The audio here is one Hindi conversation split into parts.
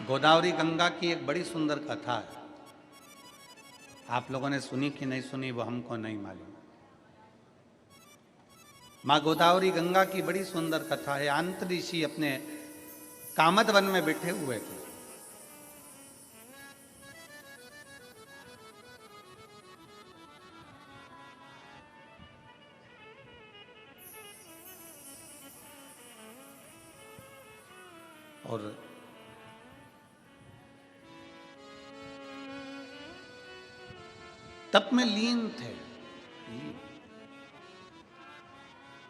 गोदावरी गंगा की एक बड़ी सुंदर कथा है। आप लोगों ने सुनी कि नहीं सुनी वो हमको नहीं मालूम। माँ गोदावरी गंगा की बड़ी सुंदर कथा है। अंत ऋषि अपने कामद वन में बैठे हुए थे। और तप में लीन थे।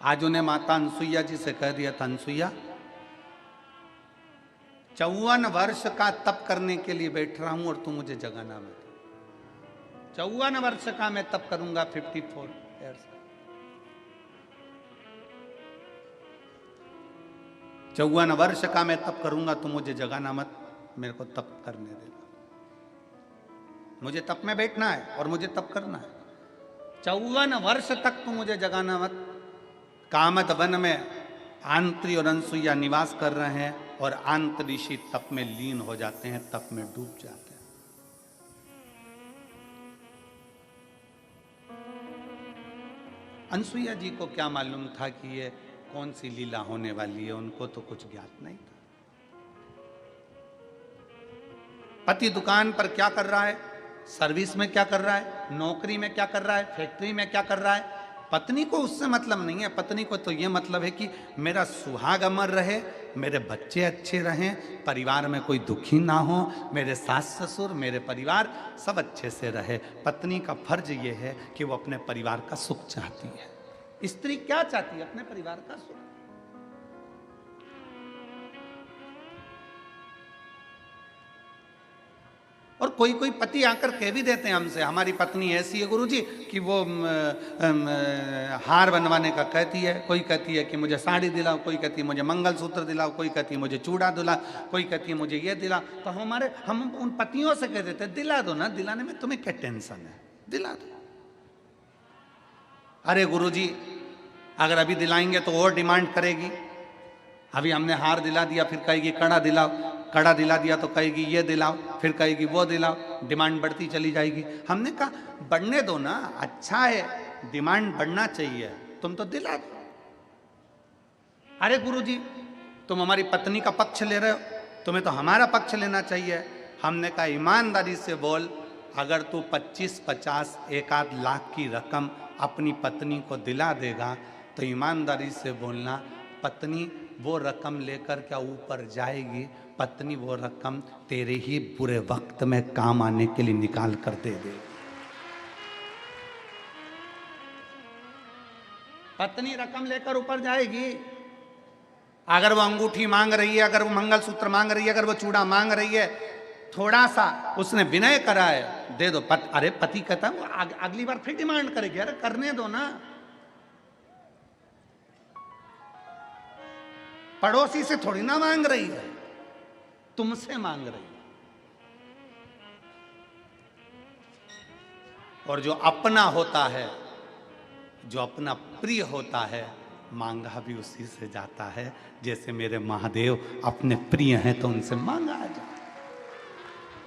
आज उन्हें माता अनसुईया जी से कह दिया था, अनसुईया 54 वर्ष का तप करने के लिए बैठ रहा हूं और तू मुझे जगाना मत। 54 वर्ष का मैं तप करूंगा, 54 ईयर्स। 54 वर्ष का मैं तप करूंगा, तू मुझे जगाना मत, मेरे को तप करने दे। मुझे तप में बैठना है और मुझे तप करना है। 54 वर्ष तक तू मुझे जगाना मत। कामद वन में आंत्री और अनसुईया निवास कर रहे हैं और आंत ऋषि तप में लीन हो जाते हैं, तप में डूब जाते हैं। अनसुईया जी को क्या मालूम था कि ये कौन सी लीला होने वाली है, उनको तो कुछ ज्ञात नहीं था। पति दुकान पर क्या कर रहा है, सर्विस में क्या कर रहा है, नौकरी में क्या कर रहा है, फैक्ट्री में क्या कर रहा है, पत्नी को उससे मतलब नहीं है। पत्नी को तो ये मतलब है कि मेरा सुहाग अमर रहे, मेरे बच्चे अच्छे रहें, परिवार में कोई दुखी ना हो, मेरे सास ससुर मेरे परिवार सब अच्छे से रहे। पत्नी का फर्ज ये है कि वो अपने परिवार का सुख चाहती है। स्त्री क्या चाहती है? अपने परिवार का सुख। और कोई कोई पति आकर कह भी देते हैं हमसे, हमारी पत्नी ऐसी है गुरुजी कि वो हार बनवाने का कहती है, कोई कहती है कि मुझे साड़ी दिलाओ, कोई कहती है मुझे मंगलसूत्र दिलाओ, कोई कहती है मुझे चूड़ा दिलाओ, कोई कहती है मुझे ये दिलाओ। तो हम उन पतियों से कह देते हैं, दिला दो ना, दिलाने में तुम्हें क्या टेंशन है, दिला दो। अरे गुरुजी अगर अभी दिलाएंगे तो और डिमांड करेगी। अभी हमने हार दिला दिया, फिर कहेगी कड़ा दिलाओ, कड़ा दिला दिया तो कहेगी ये दिलाओ, फिर कहेगी वो दिलाओ, डिमांड बढ़ती चली जाएगी। हमने कहा बढ़ने दो ना, अच्छा है, डिमांड बढ़ना चाहिए, तुम तो दिला दो। अरे गुरुजी तुम हमारी पत्नी का पक्ष ले रहे हो, तुम्हें तो हमारा पक्ष लेना चाहिए। हमने कहा ईमानदारी से बोल, अगर तू 25-50 एक आध लाख की रकम अपनी पत्नी को दिला देगा तो ईमानदारी से बोलना, पत्नी वो रकम लेकर क्या ऊपर जाएगी? पत्नी वो रकम तेरे ही बुरे वक्त में काम आने के लिए निकाल कर दे दे। पत्नी रकम लेकर ऊपर जाएगी। अगर वो अंगूठी मांग रही है, अगर वो मंगलसूत्र मांग रही है, अगर वो चूड़ा मांग रही है, थोड़ा सा उसने विनय करा है, दे दो। अरे पति कहता है अगली बार फिर डिमांड करेगी, अरे करने दो ना। पड़ोसी से थोड़ी ना मांग रही है, तुमसे मांग रही है। और जो अपना होता है, जो अपना प्रिय होता है, मांगा भी उसी से जाता है। जैसे मेरे महादेव अपने प्रिय हैं तो उनसे मांगा जाता है।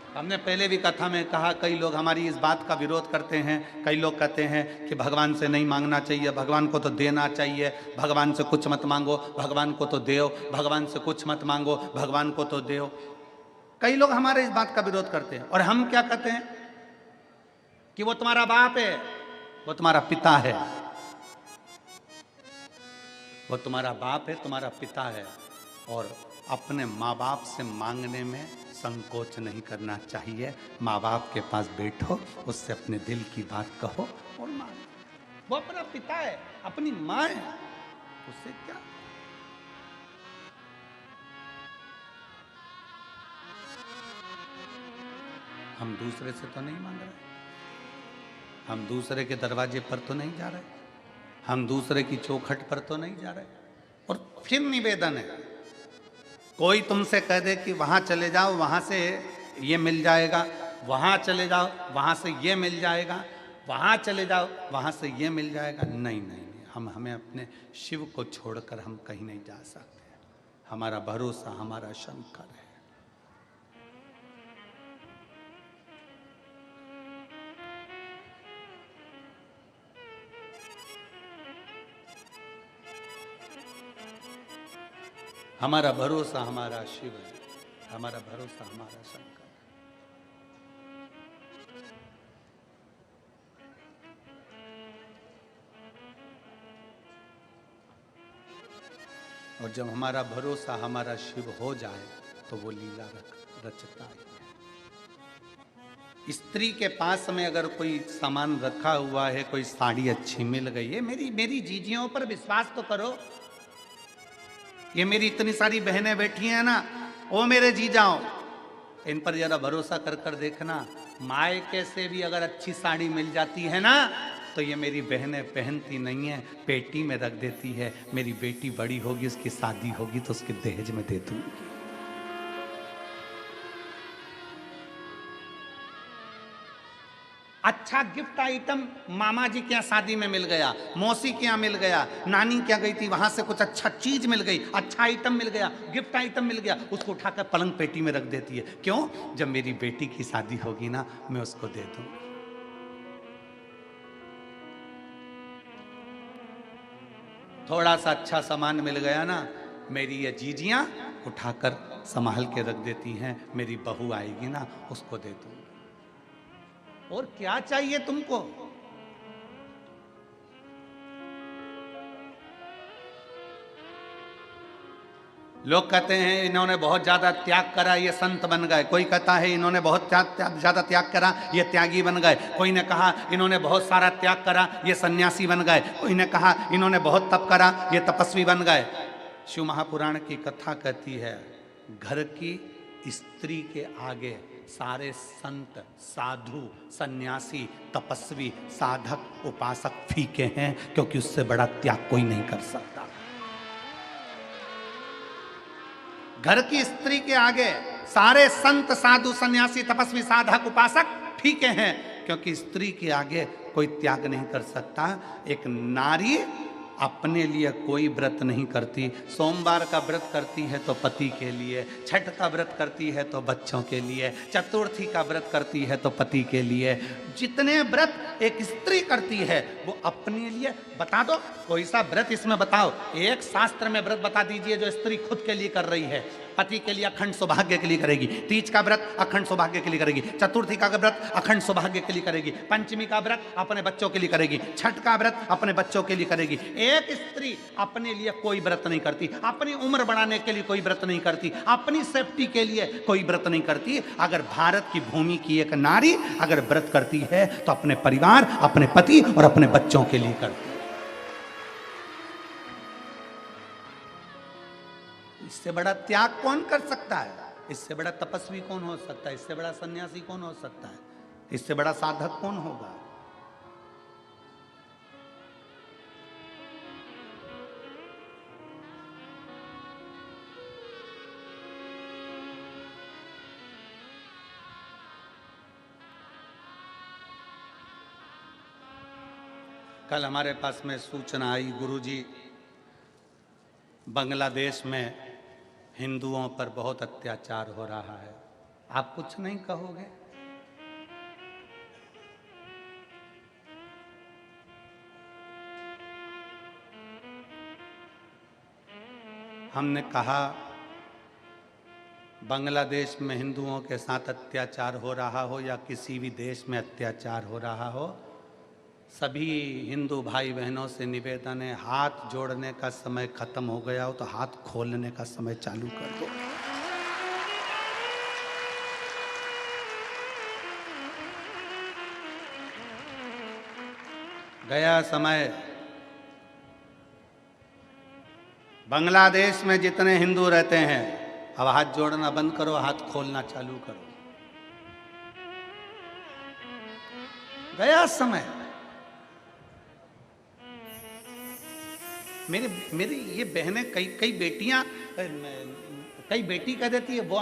हमने पहले भी कथा में कहा, कई लोग हमारी इस बात का विरोध करते हैं। कई लोग कहते हैं कि भगवान से नहीं मांगना चाहिए, भगवान को तो देना चाहिए, भगवान से कुछ मत मांगो, भगवान को तो देओ, भगवान से कुछ मत मांगो, भगवान को तो देओ। कई लोग हमारे इस बात का विरोध करते हैं। और हम क्या कहते हैं कि वो तुम्हारा बाप है, वो तुम्हारा पिता है, वो तुम्हारा बाप है, तुम्हारा पिता है। और अपने माँ बाप से मांगने में संकोच नहीं करना चाहिए। माँ बाप के पास बैठो, उससे अपने दिल की बात कहो और मांगो। वो अपना पिता है, अपनी माँ है, उससे क्या। हम दूसरे से तो नहीं मांग रहे, हम दूसरे के दरवाजे पर तो नहीं जा रहे, हम दूसरे की चौखट पर तो नहीं जा रहे। और फिर निवेदन है, कोई तुमसे कह दे कि वहां चले जाओ, वहां से ये मिल जाएगा, वहां चले जाओ, वहां से ये मिल जाएगा, वहां चले जाओ, वहां से ये मिल जाएगा, नहीं नहीं नहीं, हमें अपने शिव को छोड़कर हम कहीं नहीं जा सकते। हमारा भरोसा हमारा शंकर है। हमारा भरोसा हमारा शिव है, हमारा भरोसा हमारा शंकर। और जब हमारा भरोसा हमारा शिव हो जाए तो वो लीला रचता है। स्त्री के पास में अगर कोई सामान रखा हुआ है, कोई साड़ी अच्छी मिल गई है, मेरी जीजियों पर विश्वास तो करो। ये मेरी इतनी सारी बहनें बैठी हैं ना, ओ मेरे जीजाओ, इन पर जरा भरोसा कर कर देखना। मायके से भी अगर अच्छी साड़ी मिल जाती है ना, तो ये मेरी बहनें पहनती नहीं है, पेटी में रख देती है। मेरी बेटी बड़ी होगी, उसकी शादी होगी तो उसके दहेज में दे दूंगी। अच्छा गिफ्ट आइटम मामा जी के यहाँ शादी में मिल गया, मौसी के यहाँ मिल गया, नानी के यहाँ गई थी, वहां से कुछ अच्छा चीज मिल गई, अच्छा आइटम मिल गया, गिफ्ट आइटम मिल गया, उसको उठाकर पलंग पेटी में रख देती है। क्यों? जब मेरी बेटी की शादी होगी ना, मैं उसको दे दूं। थोड़ा सा अच्छा सामान मिल गया ना, मेरी ये जीजियां उठाकर संभाल के रख देती हैं। मेरी बहू आएगी ना, उसको दे दूं। और क्या चाहिए तुमको? लोग कहते हैं इन्होंने बहुत ज्यादा त्याग करा, ये संत बन गए। कोई कहता है इन्होंने बहुत ज्यादा त्याग करा, ये त्यागी बन गए। कोई ने कहा इन्होंने बहुत सारा त्याग करा, ये सन्यासी बन गए। कोई ने कहा इन्होंने बहुत तप करा, ये तपस्वी बन गए। शिव महापुराण की कथा कहती है, घर की स्त्री के आगे सारे संत, साधु, सन्यासी, तपस्वी, साधक, उपासक फीके हैं, क्योंकि उससे बड़ा त्याग कोई नहीं कर सकता। घर की स्त्री के आगे सारे संत, साधु, सन्यासी, तपस्वी, साधक, उपासक फीके हैं, क्योंकि स्त्री के आगे कोई त्याग नहीं कर सकता। एक नारी अपने लिए कोई व्रत नहीं करती। सोमवार का व्रत करती है तो पति के लिए, छठ का व्रत करती है तो बच्चों के लिए, चतुर्थी का व्रत करती है तो पति के लिए। जितने व्रत एक स्त्री करती है वो अपने लिए। बता दो कोई सा व्रत इसमें बताओ, एक शास्त्र में व्रत बता दीजिए जो स्त्री खुद के लिए कर रही है। पति के लिए अखंड सौभाग्य के लिए करेगी, तीज का व्रत अखंड सौभाग्य के लिए करेगी, चतुर्थी का व्रत अखंड सौभाग्य के लिए करेगी, पंचमी का व्रत अपने बच्चों के लिए करेगी, छठ का व्रत अपने बच्चों के लिए करेगी। एक स्त्री अपने लिए कोई व्रत नहीं करती, अपनी उम्र बढ़ाने के लिए कोई व्रत नहीं करती, अपनी सेफ्टी के लिए कोई व्रत नहीं करती। अगर भारत की भूमि की एक नारी अगर व्रत करती है तो अपने परिवार, अपने पति और अपने बच्चों के लिए करती है। इससे बड़ा त्याग कौन कर सकता है? इससे बड़ा तपस्वी कौन हो सकता है? इससे बड़ा सन्यासी कौन हो सकता है? इससे बड़ा साधक कौन होगा? कल हमारे पास में सूचना आई, गुरुजी बांग्लादेश में हिंदुओं पर बहुत अत्याचार हो रहा है। आप कुछ नहीं कहोगे? हमने कहा बांग्लादेश में हिंदुओं के साथ अत्याचार हो रहा हो या किसी भी देश में अत्याचार हो रहा हो, सभी हिंदू भाई बहनों से निवेदन है, हाथ जोड़ने का समय खत्म हो गया हो तो हाथ खोलने का समय चालू कर दो। गया समय। बांग्लादेश में जितने हिंदू रहते हैं, अब हाथ जोड़ना बंद करो, हाथ खोलना चालू करो। गया समय। मेरी ये बहनें, कई बेटियां, कई बेटी कह देती है, वो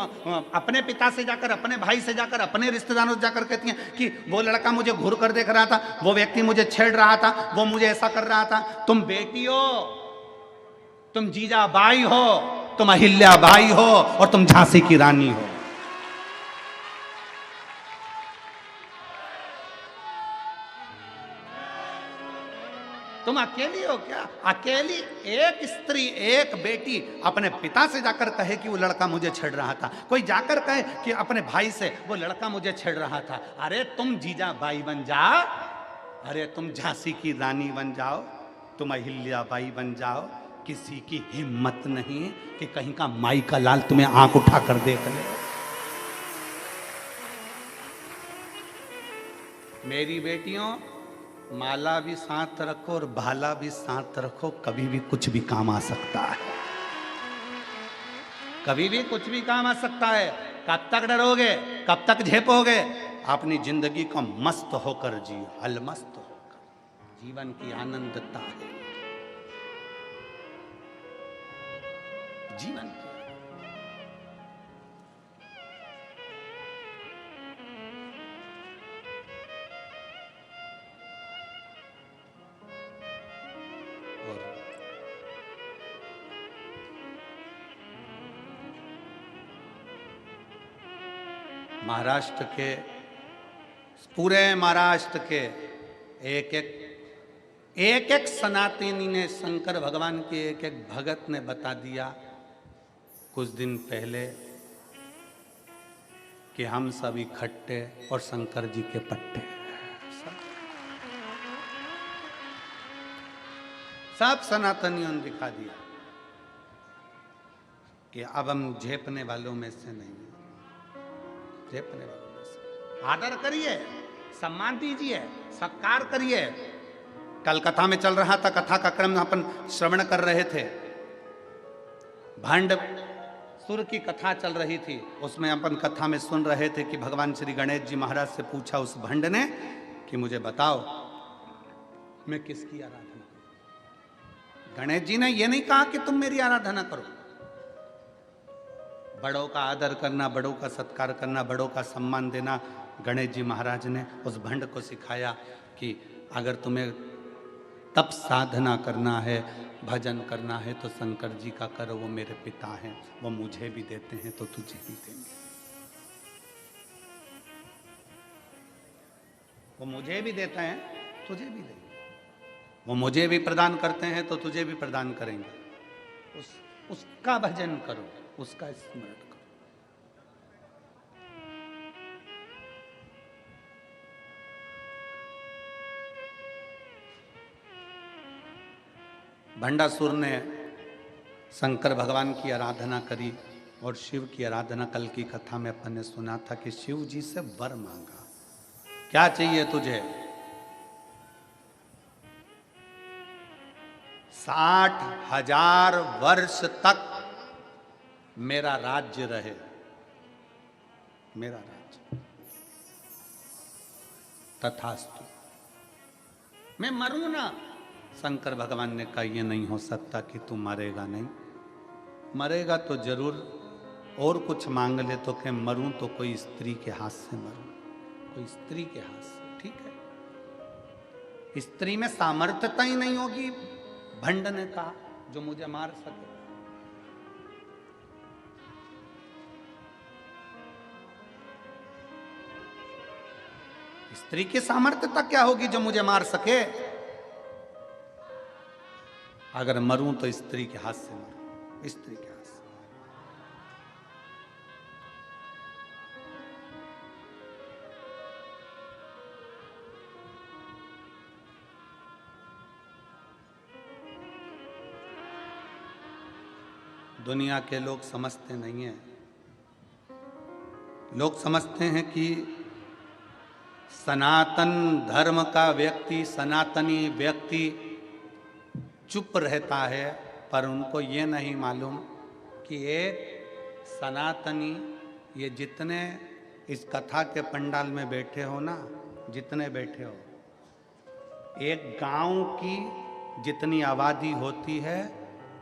अपने पिता से जाकर, अपने भाई से जाकर, अपने रिश्तेदारों से जाकर कहती हैं कि वो लड़का मुझे घूर कर देख रहा था, वो व्यक्ति मुझे छेड़ रहा था, वो मुझे ऐसा कर रहा था। तुम बेटी हो, तुम जीजा बाई हो, तुम अहिल्या बाई हो और तुम झांसी की रानी हो। तुम अकेली हो क्या? अकेली एक स्त्री, एक बेटी अपने पिता से जाकर कहे कि वो लड़का मुझे छेड़ रहा था, कोई जाकर कहे कि अपने भाई से वो लड़का मुझे छेड़ रहा था। अरे तुम जीजा बाई बन जाओ, अरे तुम झांसी की रानी बन जाओ, तुम अहिल्या बाई बन जाओ। किसी की हिम्मत नहीं कि कहीं का माई का लाल तुम्हें आंख उठाकर देख ले। मेरी बेटियों, माला भी साथ रखो और भाला भी साथ रखो, कभी भी कुछ भी काम आ सकता है, कभी भी कुछ भी काम आ सकता है। कब तक डरोगे, कब तक झेपोगे? अपनी जिंदगी को मस्त होकर जियो, अलमस्त होकर। जीवन की आनंदता है जीवन की। और महाराष्ट्र के, पूरे महाराष्ट्र के एक एक सनातनी ने, शंकर भगवान के एक एक भगत ने बता दिया कुछ दिन पहले कि हम सब इकट्ठे और शंकर जी के पट्टे। सब सनातनियों ने दिखा दिया कि अब हम झेपने वालों में से नहीं, झेपने वालों में से। आदर करिए, सम्मान दीजिए, सत्कार करिए। कल कथा में चल रहा था, कथा का क्रम अपन श्रवण कर रहे थे, भंड सुर की कथा चल रही थी। उसमें अपन कथा में सुन रहे थे कि भगवान श्री गणेश जी महाराज से पूछा उस भंड ने कि मुझे बताओ मैं किसकी आराधना करूं। गणेश जी ने यह नहीं कहा कि तुम मेरी आराधना करो। बड़ों का आदर करना, बड़ों का सत्कार करना, बड़ों का सम्मान देना गणेश जी महाराज ने उस भंड को सिखाया कि अगर तुम्हें तप साधना करना है, भजन करना है तो शंकर जी का करो, वो मेरे पिता हैं, वो मुझे भी देते हैं तो तुझे भी देंगे। वो मुझे भी देते हैं, तुझे भी देंगे। वो मुझे भी प्रदान करते हैं तो तुझे भी प्रदान करेंगे। उसका भजन करो, उसका स्मरण करो। भंडासुर ने शंकर भगवान की आराधना करी और शिव की आराधना। कल की कथा में अपन ने सुना था कि शिव जी से वर मांगा, क्या चाहिए तुझे? 60,000 वर्ष तक मेरा राज्य रहे, मेरा राज्य। तथास्तु। मैं मरूं ना। शंकर भगवान ने कहा यह नहीं हो सकता कि तू मरेगा नहीं। मरेगा तो जरूर, और कुछ मांग ले तो क्या मरूं तो कोई स्त्री के हाथ से मरूं, कोई स्त्री के हाथ से। ठीक है, स्त्री में सामर्थ्यता ही नहीं होगी, भंड ने कहा, जो मुझे मार सके। स्त्री की सामर्थ्यता क्या होगी जो मुझे मार सके? अगर मरूं तो स्त्री के हाथ से मरूं, स्त्री के हाथ से। दुनिया के लोग समझते नहीं हैं। लोग समझते हैं कि सनातन धर्म का व्यक्ति, सनातनी व्यक्ति चुप रहता है, पर उनको ये नहीं मालूम कि एक सनातनी, ये जितने इस कथा के पंडाल में बैठे हो ना, जितने बैठे हो, एक गांव की जितनी आबादी होती है,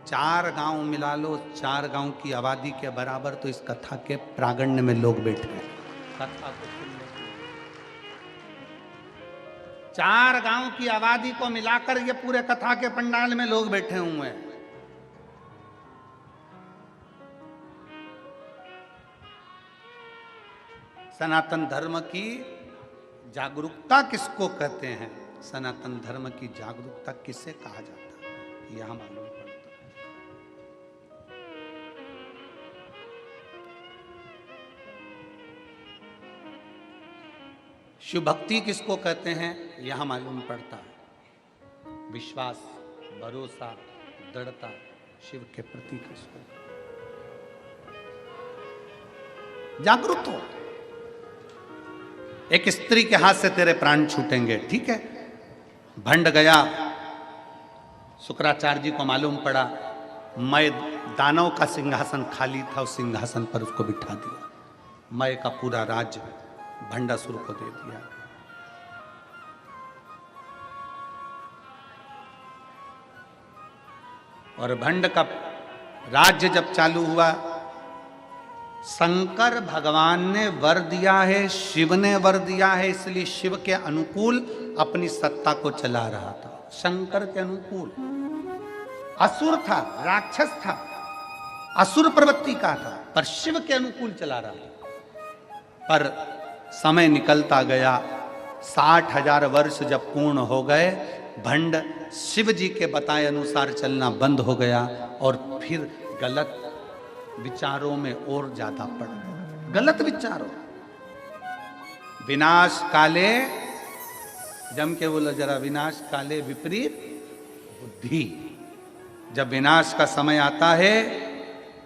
4 गांव मिला लो, 4 गांव की आबादी के बराबर तो इस कथा के प्रांगण में लोग बैठे हैं कथा को सुनने। 4 गांव की आबादी को मिलाकर ये पूरे कथा के पंडाल में लोग बैठे हुए हैं। सनातन धर्म की जागरूकता किसको कहते हैं? सनातन धर्म की जागरूकता किसे कहा जाता है, यहां मालूम पड़ता है। शिव भक्ति किसको कहते हैं, यहां मालूम पड़ता है। विश्वास, भरोसा, दृढ़ता शिव के प्रति किसको। जागरूक हो। एक स्त्री के हाथ से तेरे प्राण छूटेंगे, ठीक है। भंड गया, शुक्राचार्य जी को मालूम पड़ा, मैं दानव का सिंहासन खाली था, उस सिंहासन पर उसको बिठा दिया। मैं का पूरा राज्य भंडासुर को दे दिया। और भंड का राज्य जब चालू हुआ, शंकर भगवान ने वर दिया है, शिव ने वर दिया है, इसलिए शिव के अनुकूल अपनी सत्ता को चला रहा था। शंकर के अनुकूल असुर था, राक्षस था, असुर प्रवृत्ति का था, पर शिव के अनुकूल चला रहा था। पर समय निकलता गया, 60,000 वर्ष जब पूर्ण हो गए, भंड शिव जी के बताए अनुसार चलना बंद हो गया और फिर गलत विचारों में और ज्यादा पड़ गया। गलत विचारों, विनाश काले, जम के बोलो जरा, विनाश काले विपरीत बुद्धि। जब विनाश का समय आता है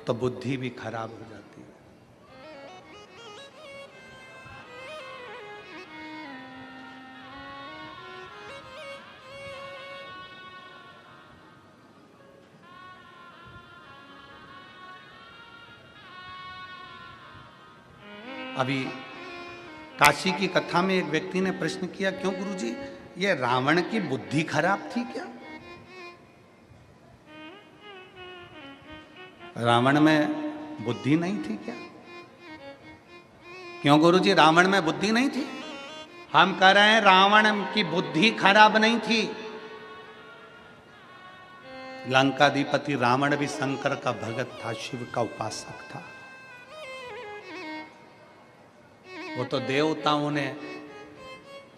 तो बुद्धि भी खराब हो जाती है। अभी काशी की कथा में एक व्यक्ति ने प्रश्न किया, क्यों गुरुजी, ये रावण की बुद्धि खराब थी क्या? रावण में बुद्धि नहीं थी क्या? क्यों गुरुजी, रावण में बुद्धि नहीं थी? हम कह रहे हैं रावण की बुद्धि खराब नहीं थी। लंकाधिपति रावण भी शंकर का भगत था, शिव का उपासक था। वो तो देवताओं ने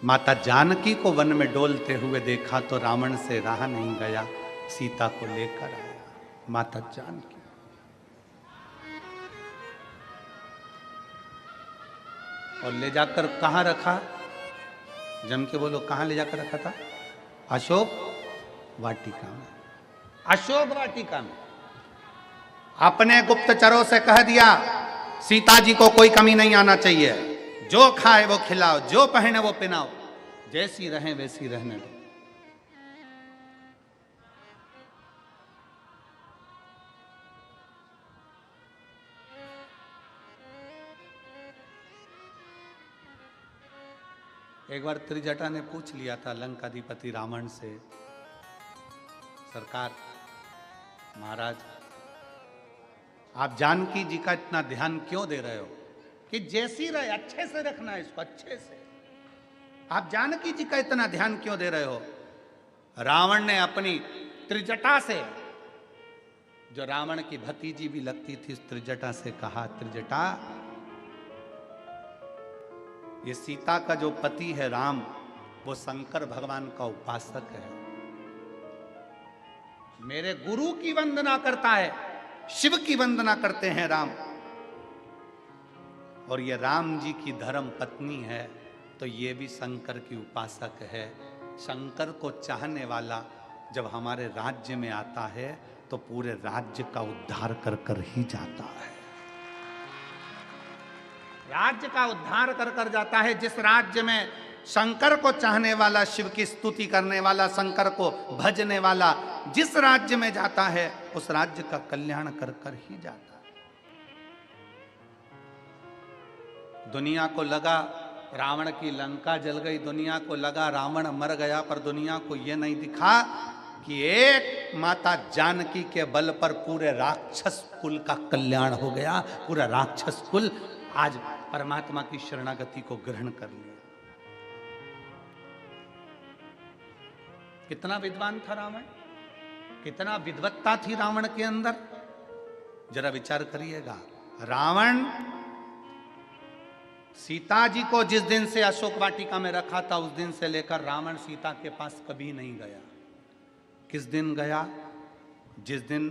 माता जानकी को वन में डोलते हुए देखा तो रावण से रहा नहीं गया, सीता को लेकर आया माता जानकी। और ले जाकर कहां रखा, जम के बोलो, कहां ले जाकर रखा था? अशोक वाटिका में। अशोक वाटिका में अपने गुप्तचरों से कह दिया, सीता जी को कोई कमी नहीं आना चाहिए, जो खाए वो खिलाओ, जो पहने वो पहनाओ, जैसी रहें वैसी रहने दो। एक बार त्रिजटा ने पूछ लिया था लंकाधिपति रावण से, सरकार, महाराज, आप जानकी जी का इतना ध्यान क्यों दे रहे हो? कि जैसी रहे, अच्छे से रखना है इसको, अच्छे से। आप जानकी जी का इतना ध्यान क्यों दे रहे हो? रावण ने अपनी त्रिजटा से, जो रावण की भतीजी भी लगती थी, उस त्रिजटा से कहा, त्रिजटा, ये सीता का जो पति है राम, वो शंकर भगवान का उपासक है, मेरे गुरु की वंदना करता है, शिव की वंदना करते हैं राम, और ये राम जी की धर्म पत्नी है, तो ये भी शंकर की उपासक है। शंकर को चाहने वाला जब हमारे राज्य में आता है तो पूरे राज्य का उद्धार कर कर ही जाता है। राज्य का उद्धार कर कर जाता है। जिस राज्य में शंकर को चाहने वाला, शिव की स्तुति करने वाला, शंकर को भजने वाला जिस राज्य में जाता है, उस राज्य का कल्याण कर कर ही जाता है। दुनिया को लगा रावण की लंका जल गई, दुनिया को लगा रावण मर गया, पर दुनिया को यह नहीं दिखा कि एक माता जानकी के बल पर पूरे राक्षस कुल का कल्याण हो गया। पूरा राक्षस कुल आज परमात्मा की शरणागति को ग्रहण कर लिया। कितना विद्वान था रावण, कितना विद्वत्ता थी रावण के अंदर, जरा विचार करिएगा। रावण सीता जी को जिस दिन से अशोक वाटिका में रखा था उस दिन से लेकर रावण सीता के पास कभी नहीं गया। किस दिन गया? जिस दिन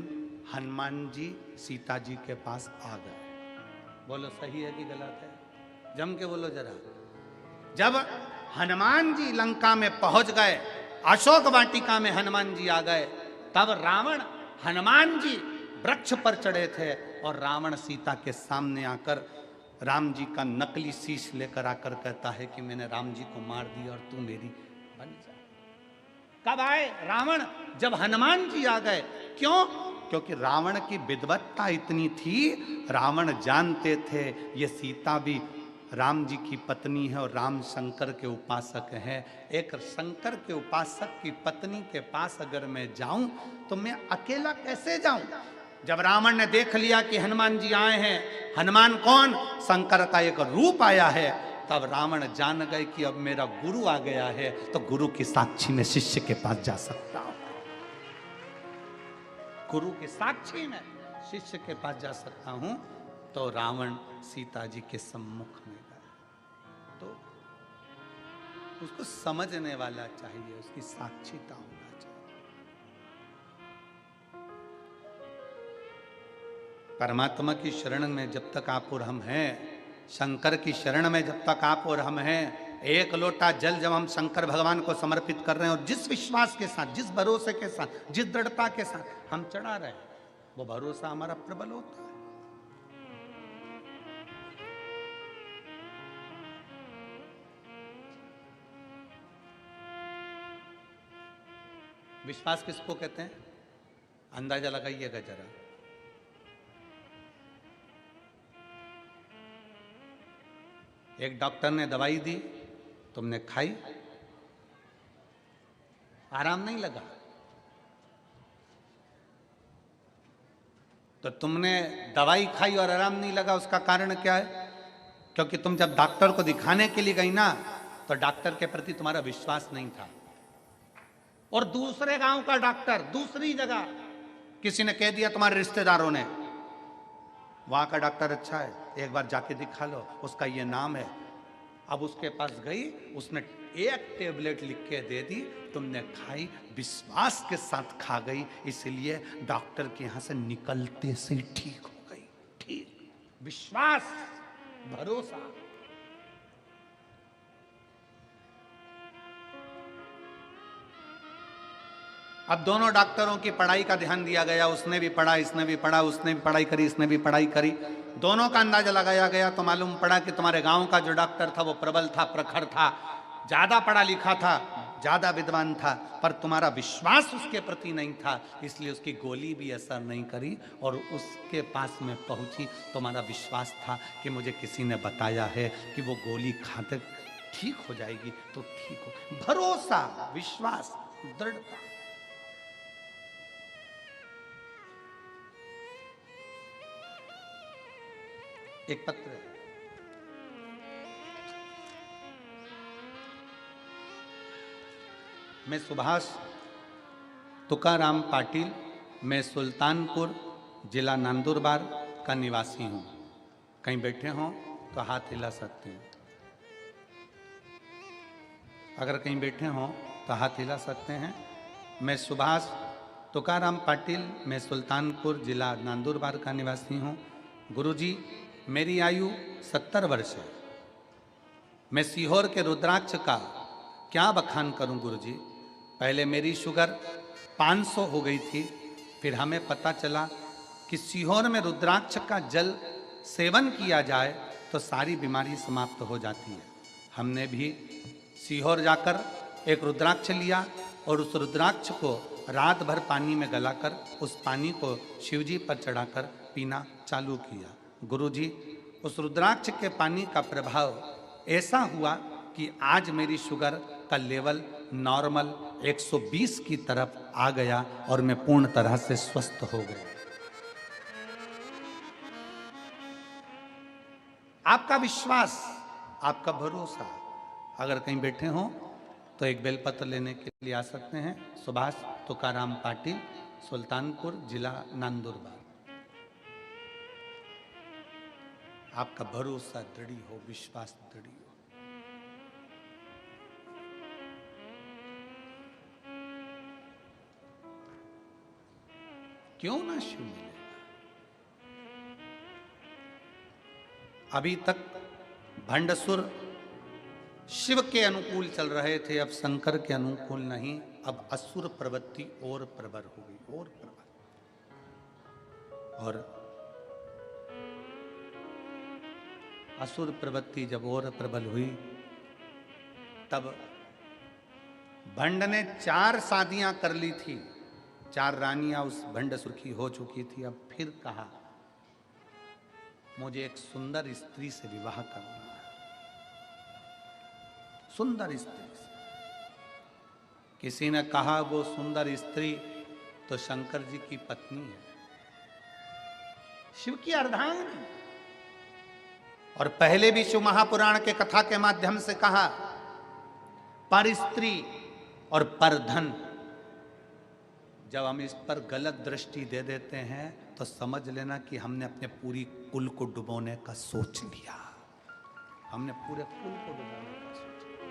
हनुमान जी सीता जी के पास आ गए। बोलो सही है कि गलत है? जम के बोलो जरा। जब हनुमान जी लंका में पहुंच गए, अशोक वाटिका में हनुमान जी आ गए, तब रावण, हनुमान जी वृक्ष पर चढ़े थे और रावण सीता के सामने आकर राम जी का नकली शीश लेकर आकर कहता है कि मैंने राम जी को मार दिया और तू मेरी बन जा। कब आए रावण? जब हनुमान जी आ गए। क्यों? क्योंकि रावण की विद्वत्ता इतनी थी, रावण जानते थे ये सीता भी राम जी की पत्नी है और राम शंकर के उपासक हैं। एक शंकर के उपासक की पत्नी के पास अगर मैं जाऊं तो मैं अकेला कैसे जाऊं? जब रावण ने देख लिया कि हनुमान जी आए हैं, हनुमान कौन? शंकर का एक रूप आया है, तब रावण जान गए कि अब मेरा गुरु आ गया है, तो गुरु की साक्षी में शिष्य के पास जा सकता हूं। गुरु के साक्षी में शिष्य के पास जा सकता हूं। तो रावण सीता जी के सम्मुख में गया। तो उसको समझने वाला चाहिए, उसकी साक्षीता होना चाहिए। परमात्मा की शरण में जब तक आप और हम हैं, शंकर की शरण में जब तक आप और हम हैं, एक लोटा जल जब हम शंकर भगवान को समर्पित कर रहे हैं और जिस विश्वास के साथ, जिस भरोसे के साथ, जिस दृढ़ता के साथ हम चढ़ा रहे हैं, वो भरोसा हमारा प्रबल होता है। विश्वास किसको कहते हैं? अंदाजा लगाइएगा जरा। एक डॉक्टर ने दवाई दी, तुमने खाई, आराम नहीं लगा, तो तुमने दवाई खाई और आराम नहीं लगा, उसका कारण क्या है? क्योंकि तुम जब डॉक्टर को दिखाने के लिए गई ना, तो डॉक्टर के प्रति तुम्हारा विश्वास नहीं था। और दूसरे गांव का डॉक्टर, दूसरी जगह किसी ने कह दिया, तुम्हारे रिश्तेदारों ने, वहां का डॉक्टर अच्छा है, एक बार जाके दिखा लो, उसका ये नाम है। अब उसके पास गई, उसने एक टेबलेट लिख के दे दी, तुमने खाई, विश्वास के साथ खा गई, इसलिए डॉक्टर के यहां से निकलते से ही ठीक हो गई। ठीक, विश्वास, भरोसा। अब दोनों डॉक्टरों की पढ़ाई का ध्यान दिया गया, उसने भी पढ़ा, इसने भी पढ़ा, उसने भी पढ़ाई करी, इसने भी पढ़ाई करी, दोनों का अंदाजा लगाया गया तो मालूम पड़ा कि तुम्हारे गांव का जो डॉक्टर था वो प्रबल था, प्रखर था, ज्यादा पढ़ा लिखा था, ज्यादा विद्वान था, पर तुम्हारा विश्वास उसके प्रति नहीं था, इसलिए उसकी गोली भी असर नहीं करी और उसके पास में पहुंची। तुम्हारा विश्वास था कि मुझे किसी ने बताया है कि वो गोली खाते ठीक हो जाएगी, तो ठीक हो। भरोसा, विश्वास, दृढ़ता। एक पत्र है, मैं सुभाष तुकाराम पाटिल, मैं सुल्तानपुर जिला नंदुरबार का निवासी हूं। कहीं बैठे हों तो हाथ हिला सकते हैं। अगर कहीं बैठे हों तो हाथ हिला सकते हैं। मैं सुभाष तुकाराम पाटिल, मैं सुल्तानपुर जिला नंदुरबार का निवासी हूं। गुरुजी, मेरी आयु 70 वर्ष है। मैं सीहोर के रुद्राक्ष का क्या बखान करूं गुरुजी। पहले मेरी शुगर 500 हो गई थी, फिर हमें पता चला कि सीहोर में रुद्राक्ष का जल सेवन किया जाए तो सारी बीमारी समाप्त हो जाती है। हमने भी सीहोर जाकर एक रुद्राक्ष लिया और उस रुद्राक्ष को रात भर पानी में गलाकर उस पानी को शिवजी पर चढ़ाकर पीना चालू किया। गुरुजी, उस रुद्राक्ष के पानी का प्रभाव ऐसा हुआ कि आज मेरी शुगर का लेवल नॉर्मल 120 की तरफ आ गया और मैं पूर्ण तरह से स्वस्थ हो गया। आपका विश्वास, आपका भरोसा। अगर कहीं बैठे हो तो एक बेलपत्र लेने के लिए आ सकते हैं। सुभाष तुकाराम पाटिल, सुल्तानपुर जिला नंदुरबार। आपका भरोसा दृढ़ हो, विश्वास दृढ़ हो। क्यों ना शिव मिलेगा? अभी तक भंडसुर शिव के अनुकूल चल रहे थे, अब शंकर के अनुकूल नहीं। अब असुर प्रवृत्ति और प्रबल हो गई, और प्रबल। और असुर प्रवृत्ति जब और प्रबल हुई, तब भंड ने 4 शादियां कर ली थी, 4 रानियां उस भंडसुर की हो चुकी थी। अब फिर कहा मुझे एक सुंदर स्त्री से विवाह करना है, सुंदर स्त्री से। किसी ने कहा वो सुंदर स्त्री तो शंकर जी की पत्नी है, शिव की अर्धांगिनी। और पहले भी शिव महापुराण के कथा के माध्यम से कहा, पर स्त्री और पर धन, जब हम इस पर गलत दृष्टि दे देते हैं तो समझ लेना कि हमने अपने पूरी कुल को डुबोने का सोच लिया। हमने पूरे कुल को डुबोने का सोच लिया।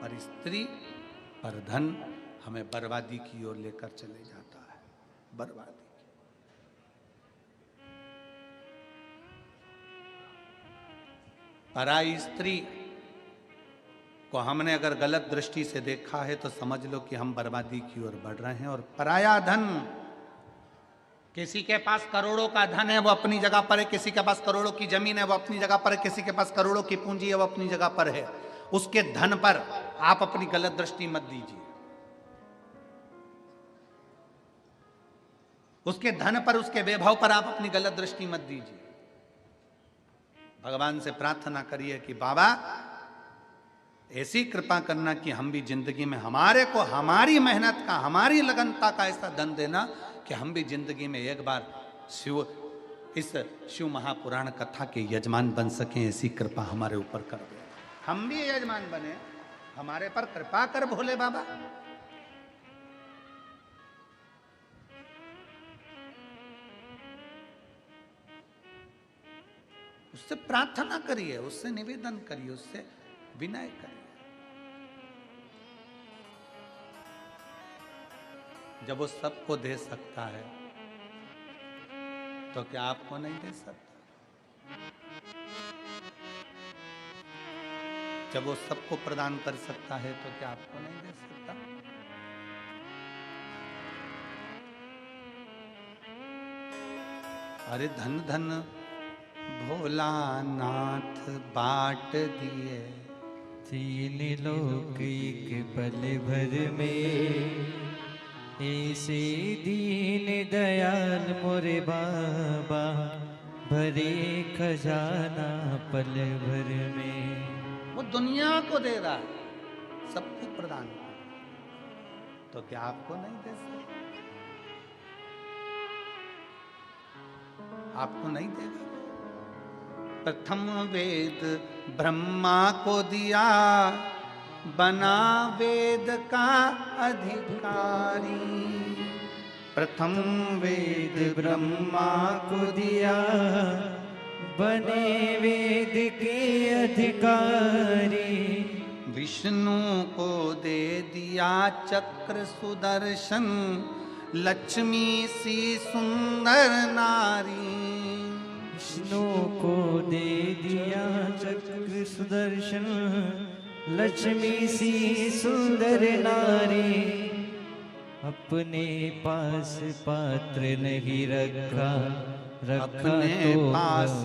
पर स्त्री पर धन हमें बर्बादी की ओर लेकर चले जाता है, बर्बादी। पराई स्त्री को हमने अगर गलत दृष्टि से देखा है तो समझ लो कि हम बर्बादी की ओर बढ़ रहे हैं। और पराया धन, किसी के पास करोड़ों का धन है वो अपनी जगह पर है, किसी के पास करोड़ों की जमीन है वो अपनी जगह पर है, किसी के पास करोड़ों की पूंजी है वो अपनी जगह पर है। उसके धन पर आप अपनी गलत दृष्टि मत दीजिए, उसके धन पर, उसके वैभव पर आप अपनी गलत दृष्टि मत दीजिए। भगवान से प्रार्थना करिए कि बाबा ऐसी कृपा करना कि हम भी जिंदगी में, हमारे को हमारी मेहनत का, हमारी लगनता का ऐसा धन देना कि हम भी जिंदगी में एक बार इस शिव महापुराण कथा के यजमान बन सकें। ऐसी कृपा हमारे ऊपर कर दे, हम भी यजमान बने, हमारे पर कृपा कर भोले बाबा। उससे प्रार्थना करिए, उससे निवेदन करिए, उससे विनय करिए। जब वो सबको दे सकता है तो क्या आपको नहीं दे सकता? जब वो सबको प्रदान कर सकता है तो क्या आपको नहीं दे सकता? अरे धन धन भोलानाथ बाट दिए, 3 लोक एक पल भर में, ऐसे दीन दयाल मोरे बाबा, भरे खजाना पल भर में। वो दुनिया को दे रहा है, सबको प्रदान कर, तो क्या आपको नहीं दे सकता? आपको नहीं देगा? प्रथम वेद ब्रह्मा को दिया, बना वेद का अधिकारी। प्रथम वेद ब्रह्मा को दिया, बने वेद के अधिकारी। विष्णु को दे दिया चक्र सुदर्शन, लक्ष्मी सी सुंदर नारी। विष्णु को दे दिया चक्र सुदर्शन, लक्ष्मी सी सुंदर नारी। अपने पास पात्र नहीं रखा, रखा अपने तो पास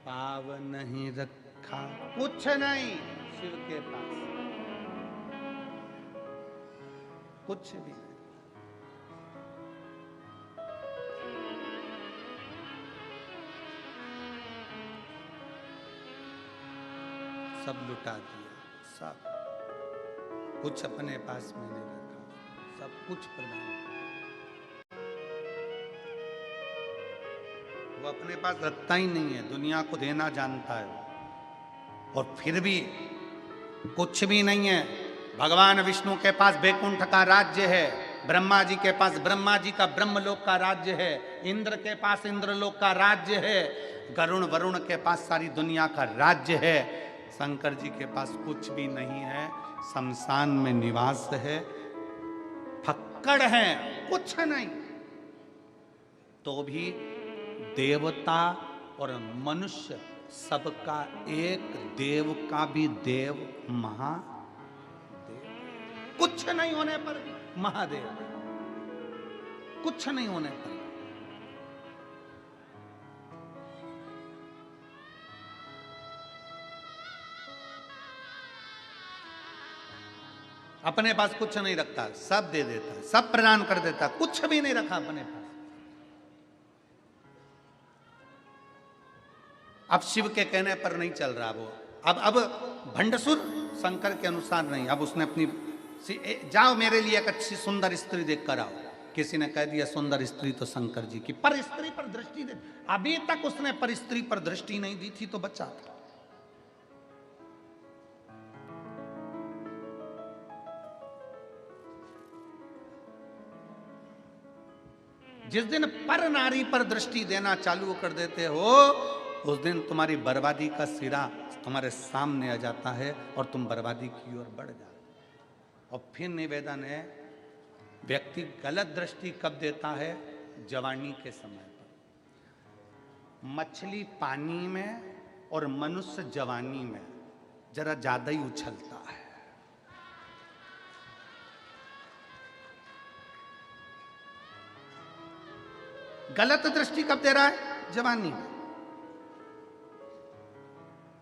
पाव नहीं रखा, कुछ नहीं शिव के पास, कुछ भी नहीं। सब लुटा दिया, सब कुछ अपने पास में नहीं रखा, सब कुछ प्रदान किया। वो अपने पास रखता ही नहीं है, दुनिया को देना जानता है और फिर भी कुछ भी नहीं है। भगवान विष्णु के पास वैकुंठ का राज्य है, ब्रह्मा जी के पास ब्रह्मा जी का ब्रह्मलोक का राज्य है, इंद्र के पास इंद्रलोक का राज्य है, गरुण वरुण के पास सारी दुनिया का राज्य है। शंकर जी के पास कुछ भी नहीं है, शमशान में निवास है, फक्कड़ है, कुछ नहीं। तो भी देवता और मनुष्य सबका एक, देव का भी देव महादेव, कुछ नहीं होने पर भी महादेव, कुछ नहीं होने पर। अपने पास कुछ नहीं रखता, सब दे देता, सब प्रदान कर देता, कुछ भी नहीं रखा अपने पास। अब शिव के कहने पर नहीं चल रहा वो, अब भंडसुर शंकर के अनुसार नहीं। अब उसने अपनी जाओ मेरे लिए एक अच्छी सुंदर स्त्री देख कर आओ। किसी ने कह दिया सुंदर स्त्री तो शंकर जी की, पर स्त्री पर दृष्टि दे, अभी तक उसने पर स्त्री पर दृष्टि नहीं दी थी तो बचा था। जिस दिन पर नारी पर दृष्टि देना चालू कर देते हो, उस दिन तुम्हारी बर्बादी का सिरा तुम्हारे सामने आ जाता है और तुम बर्बादी की ओर बढ़ जाते। और फिर निवेदन है, व्यक्ति गलत दृष्टि कब देता है? जवानी के समय पर। मछली पानी में और मनुष्य जवानी में जरा ज्यादा ही उछलता है। गलत दृष्टि कब दे रहा है? जवानी में।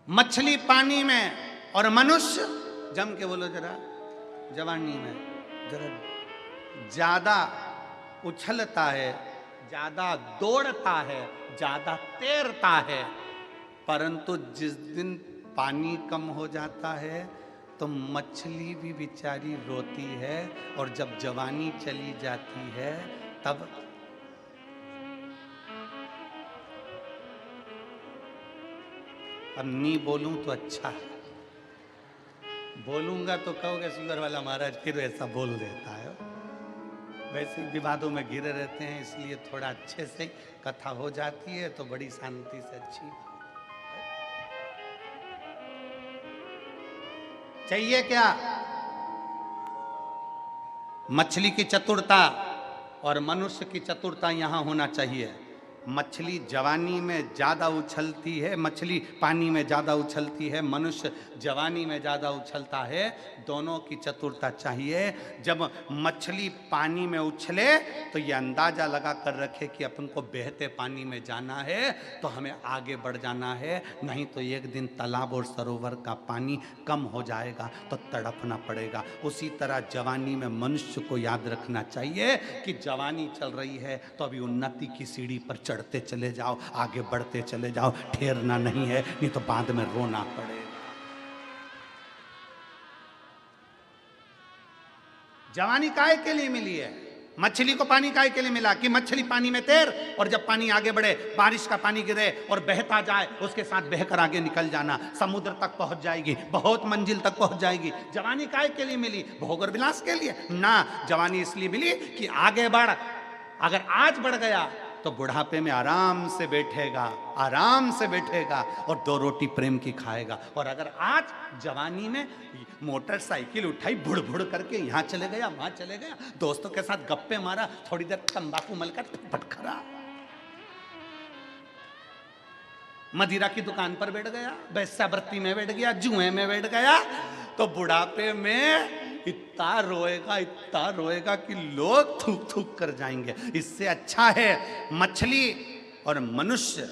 मछली पानी में और मनुष्य, जम के बोलो जरा, जवानी में जरा ज्यादा उछलता है, ज्यादा दौड़ता है, ज्यादा तैरता है। परंतु जिस दिन पानी कम हो जाता है तो मछली भी बेचारी रोती है, और जब जवानी चली जाती है तब अब नहीं बोलूं तो अच्छा है, बोलूंगा तो कहोगे शुगर वाला महाराज फिर ऐसा बोल देता है। वैसे विवादों में घिरे रहते हैं, इसलिए थोड़ा अच्छे से कथा हो जाती है तो बड़ी शांति से अच्छी। चाहिए क्या? मछली की चतुरता और मनुष्य की चतुरता यहां होना चाहिए। मछली जवानी में ज्यादा उछलती है, मछली पानी में ज्यादा उछलती है, मनुष्य जवानी में ज्यादा उछलता है। दोनों की चतुरता चाहिए। जब मछली पानी में उछले तो ये अंदाजा लगा कर रखे कि अपन को बहते पानी में जाना है, तो हमें आगे बढ़ जाना है, नहीं तो एक दिन तालाब और सरोवर का पानी कम हो जाएगा तो तड़पना पड़ेगा। उसी तरह जवानी में मनुष्य को याद रखना चाहिए कि जवानी चल रही है तो अभी उन्नति की सीढ़ी पर चढ़ते चले जाओ, आगे बढ़ते चले जाओ, ठहरना नहीं है, नहीं तो बाद में रोना पड़ेगा। जवानी काहे के लिए मिली है? मछली को पानी काहे के लिए मिला? कि मछली पानी में तैर, और जब पानी आगे बढ़े, बारिश का पानी गिरे और बहता जाए, उसके साथ बहकर आगे निकल जाना, समुद्र तक पहुंच जाएगी, बहुत मंजिल तक पहुंच जाएगी। जवानी काहे के लिए मिली? भोग और विलास के लिए ना, जवानी इसलिए मिली कि आगे बढ़। अगर आज बढ़ गया तो बुढ़ापे में आराम से बैठेगा, आराम से बैठेगा और 2 रोटी प्रेम की खाएगा। और अगर आज जवानी में मोटरसाइकिल उठाई, बुड़ बुड़ करके यहाँ चले गया, वहां चले गया, दोस्तों के साथ गप्पे मारा, थोड़ी देर तंबाकू मलकर पटखरा, मदिरा की दुकान पर बैठ गया, वैश्यावृत्ति में बैठ गया, जुए में बैठ गया, तो बुढ़ापे में इतना रोएगा कि लोग थूक थूक कर जाएंगे। इससे अच्छा है मछली और मनुष्य।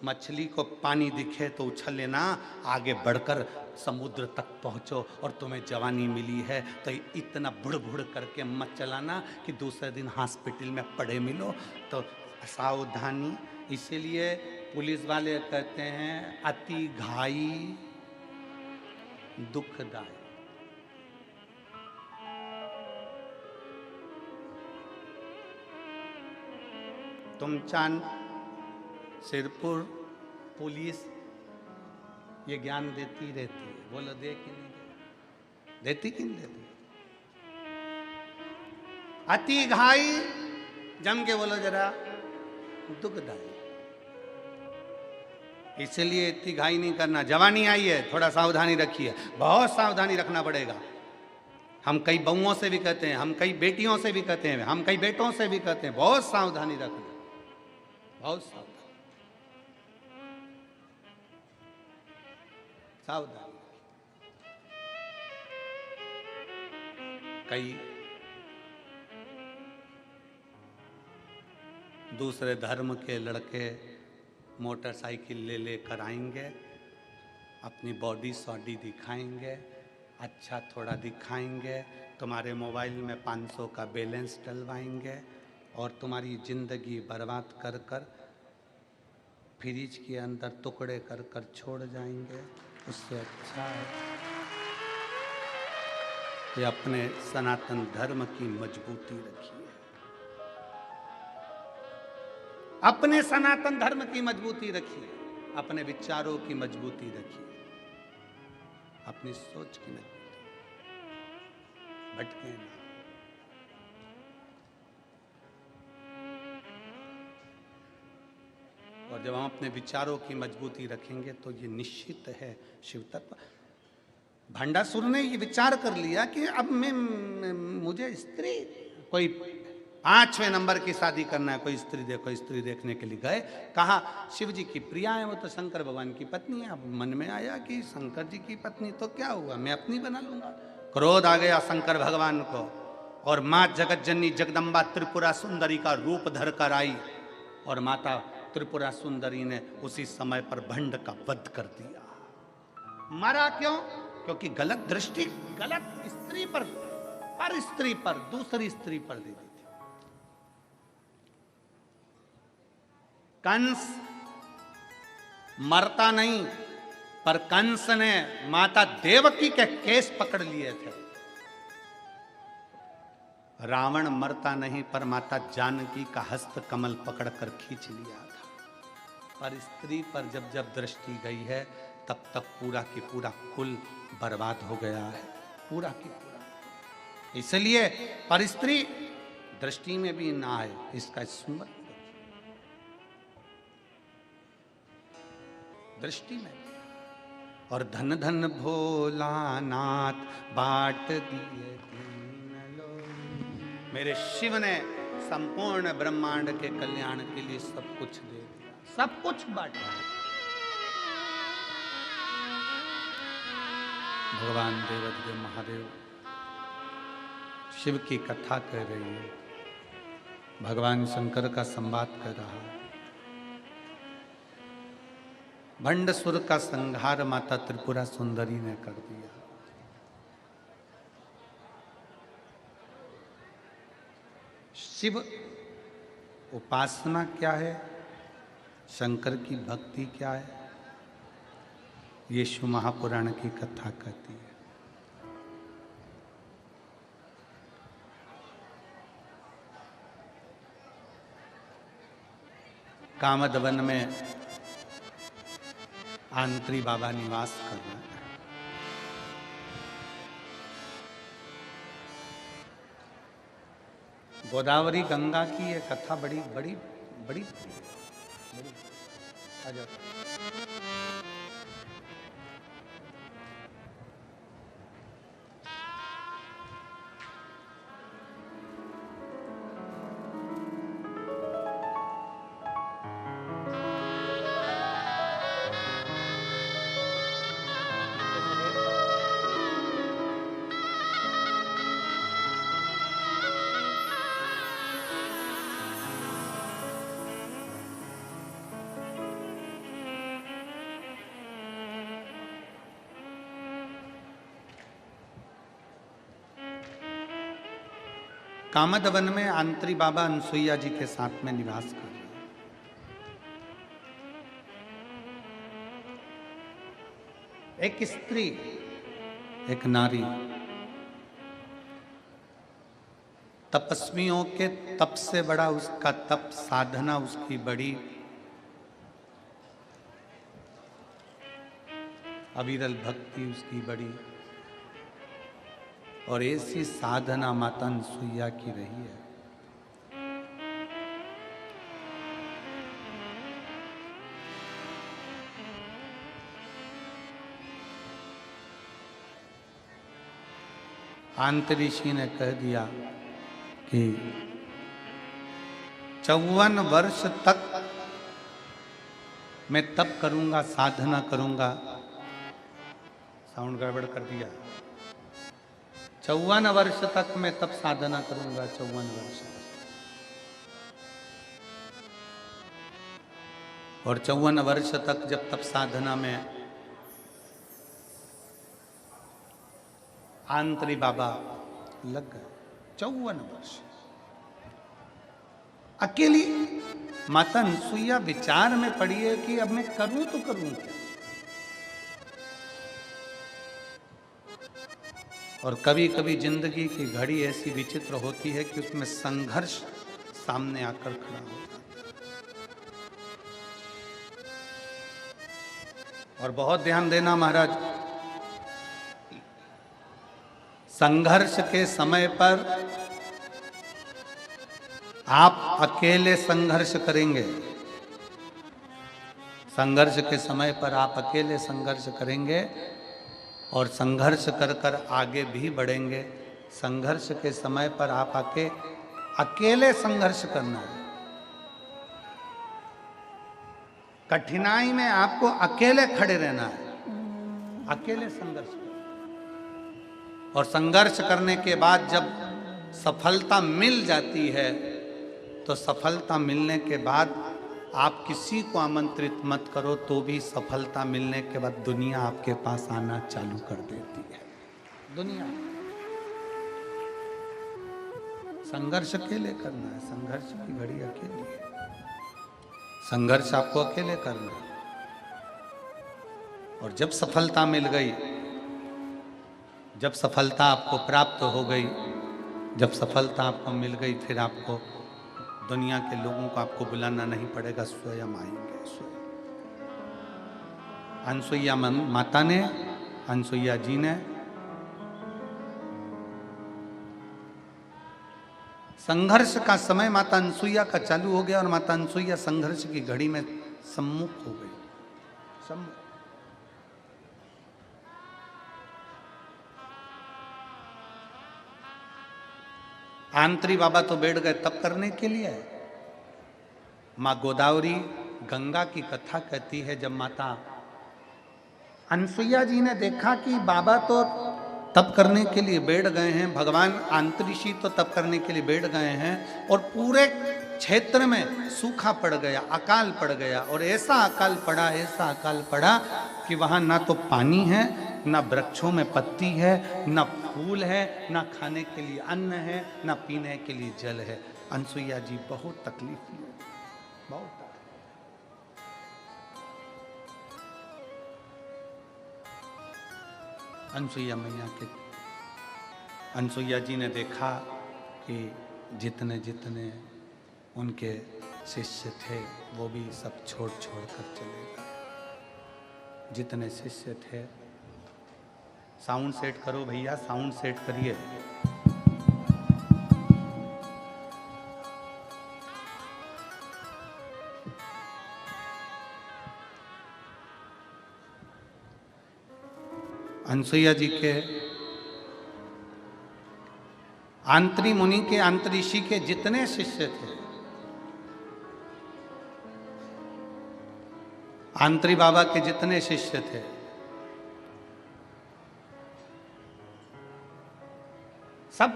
मछली को पानी दिखे तो उछल लेना, आगे बढ़कर समुद्र तक पहुंचो। और तुम्हें जवानी मिली है तो इतना बुड़ बुड़ करके मत चलाना कि दूसरे दिन हॉस्पिटल में पड़े मिलो। तो सावधानी। इसीलिए पुलिस वाले कहते हैं अति घाई दुखदायक। तुम चांद सिरपुर पुलिस ये ज्ञान देती रहती है, बोलो दे कि नहीं देती कि नहीं देती? अति घाई, जम के बोलो जरा, दुखदाई। इसलिए इतनी घाई नहीं करना। जवानी आई है, थोड़ा सावधानी रखिए, बहुत सावधानी रखना पड़ेगा। हम कई बहुओं से भी कहते हैं, हम कई बेटियों से भी कहते हैं, हम कई बेटों से भी कहते हैं, बहुत सावधानी रखना, बहुत सावधानी, सावधानी। कई दूसरे धर्म के लड़के मोटरसाइकिल ले लेकर आएंगे, अपनी बॉडी सॉडी दिखाएंगे, अच्छा थोड़ा दिखाएंगे, तुम्हारे मोबाइल में 500 का बैलेंस डलवाएंगे और तुम्हारी ज़िंदगी बर्बाद कर कर फ्रिज के अंदर टुकड़े कर कर छोड़ जाएंगे। उससे अच्छा है कि अपने सनातन धर्म की मजबूती रखिए, अपने सनातन धर्म की मजबूती रखिए, अपने विचारों की मजबूती रखिए, अपनी सोच की मजबूती, भटके ना। और जब हम अपने विचारों की मजबूती रखेंगे तो ये निश्चित है शिव तत्व। भंडासुर ने ये विचार कर लिया कि अब मुझे स्त्री, कोई 5वें नंबर की शादी करना है, कोई स्त्री देखो, स्त्री देखने के लिए गए, कहा शिव जी की प्रिया है, वो तो शंकर भगवान की पत्नी है। अब मन में आया कि शंकर जी की पत्नी तो क्या हुआ, मैं अपनी बना लूंगा। क्रोध आ गया शंकर भगवान को और माँ जगत जननी जगदम्बा त्रिपुरा सुंदरी का रूप धर कर आई और माता त्रिपुरा सुंदरी ने उसी समय पर भंड का वध कर दिया। मरा क्यों? क्योंकि गलत दृष्टि, गलत स्त्री पर स्त्री पर, दूसरी स्त्री पर दे दी थी। कंस मरता नहीं, पर कंस ने माता देवकी के केस पकड़ लिए थे। रावण मरता नहीं, पर माता जानकी का हस्त कमल पकड़कर खींच लिया था। पर स्त्री पर जब जब दृष्टि गई है, तब तक पूरा की पूरा कुल बर्बाद हो गया है, पूरा की पूरा। इसलिए पर स्त्री दृष्टि में भी ना आए, इसका स्मरण दृष्टि में। और धन धन भोलानाथ बाट दिए दीन लोग। मेरे शिव ने संपूर्ण ब्रह्मांड के कल्याण के लिए सब कुछ दे दिया, सब कुछ बांटा। भगवान देवदेव महादेव शिव की कथा कह रही है, भगवान शंकर का संवाद कर रहा है। भंडसुर का संहार माता त्रिपुरा सुंदरी ने कर दिया। शिव उपासना क्या है, शंकर की भक्ति क्या है, ये शिव महापुराण की कथा कहती है। कामदवन में आंत्री बाबा निवास कर रहे हैं। गोदावरी गंगा की ये कथा बड़ी बड़ी बड़ी बड़ी। आ जाओ। कामदवन में आंत्री बाबा अनसुईया जी के साथ में निवास कर रहे हैं। एक स्त्री, एक नारी तपस्वियों के तप से बड़ा उसका तप, साधना उसकी बड़ी, अविरल भक्ति उसकी बड़ी, और ऐसी साधना माता अनसुईया की रही है। आंतरिषि ने कह दिया कि 54 वर्ष तक मैं तप करूंगा, साधना करूंगा। साउंड गड़बड़ कर दिया। 54 वर्ष तक मैं तप साधना करूंगा, 54 वर्ष। और 54 वर्ष तक जब तप साधना में आंतरी बाबा लग गए, 54 वर्ष अकेली माता अनसुईया विचार में पड़ी है कि अब मैं करूं तो करूं क्या। और कभी कभी जिंदगी की घड़ी ऐसी विचित्र होती है कि उसमें संघर्ष सामने आकर खड़ा होता है। और बहुत ध्यान देना महाराज, संघर्ष के समय पर आप अकेले संघर्ष करेंगे। संघर्ष के समय पर आप अकेले संघर्ष करेंगे और संघर्ष कर कर आगे भी बढ़ेंगे। संघर्ष के समय पर आप अकेले संघर्ष करना है। कठिनाई में आपको अकेले खड़े रहना है, अकेले संघर्ष करना। और संघर्ष करने के बाद जब सफलता मिल जाती है तो सफलता मिलने के बाद आप किसी को आमंत्रित मत करो तो भी सफलता मिलने के बाद दुनिया आपके पास आना चालू कर देती है। दुनिया संघर्ष अकेले करना है। संघर्ष की घड़ी अकेली है। संघर्ष आपको अकेले करना है। और जब सफलता मिल गई, जब सफलता आपको प्राप्त हो गई, जब सफलता आपको मिल गई, फिर आपको दुनिया के लोगों को आपको बुलाना नहीं पड़ेगा, स्वयं आएंगे। स्वयं अनसुईया माता ने, अनसुईया जी ने संघर्ष का समय माता अनसुईया का चालू हो गया और माता अनसुईया संघर्ष की घड़ी में सम्मुख हो गई। सम्मुख। आंतरी बाबा तो बैठ गए तप करने के लिए। माँ गोदावरी गंगा की कथा कहती है, जब माता अनसुईया जी ने देखा कि बाबा तो तप करने के लिए बैठ गए हैं, भगवान आंतरिषि तो तप करने के लिए बैठ गए हैं और पूरे क्षेत्र में सूखा पड़ गया, अकाल पड़ गया। और ऐसा अकाल पड़ा, ऐसा अकाल पड़ा कि वहां ना तो पानी है, ना वृक्षों में पत्ती है, ना फूल है, ना खाने के लिए अन्न है, ना पीने के लिए जल है। अनसुईया जी बहुत तकलीफ में, बहुत। अनसुईया मैया के, अनसुईया जी ने देखा कि जितने जितने उनके शिष्य थे वो भी सब छोड़ छोड़ कर चले गए। जितने शिष्य थे, साउंड सेट करो भैया, साउंड सेट करिए। अनसुईया जी के आंतरी मुनि के, आंतरिषि के जितने शिष्य थे, आंतरी बाबा के जितने शिष्य थे, सब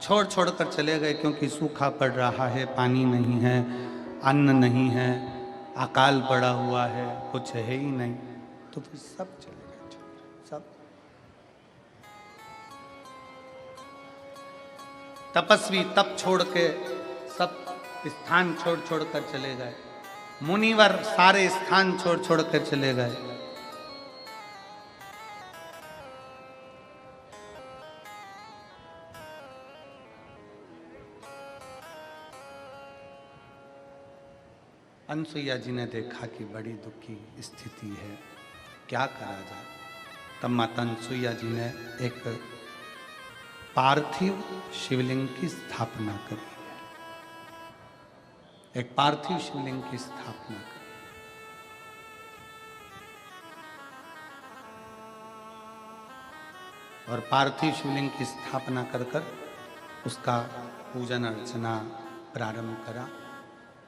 छोड़ छोड़ कर चले गए। क्योंकि सूखा पड़ रहा है, पानी नहीं है, अन्न नहीं है, अकाल पड़ा हुआ है, कुछ है ही नहीं। तो फिर सब चले गए, सब। तपस्वी तप छोड़ के सब स्थान छोड़ छोड़ कर चले गए। मुनिवर सारे स्थान छोड़ छोड़ कर चले गए। अनसुईया जी ने देखा कि बड़ी दुखी स्थिति है, क्या करा जाए। तब माता अनसुईया जी ने एक पार्थिव शिवलिंग की स्थापना करिए। एक पार्थिव शिवलिंग की स्थापना करिए। और पार्थिव शिवलिंग की स्थापना कर कर उसका पूजन अर्चना प्रारंभ करा।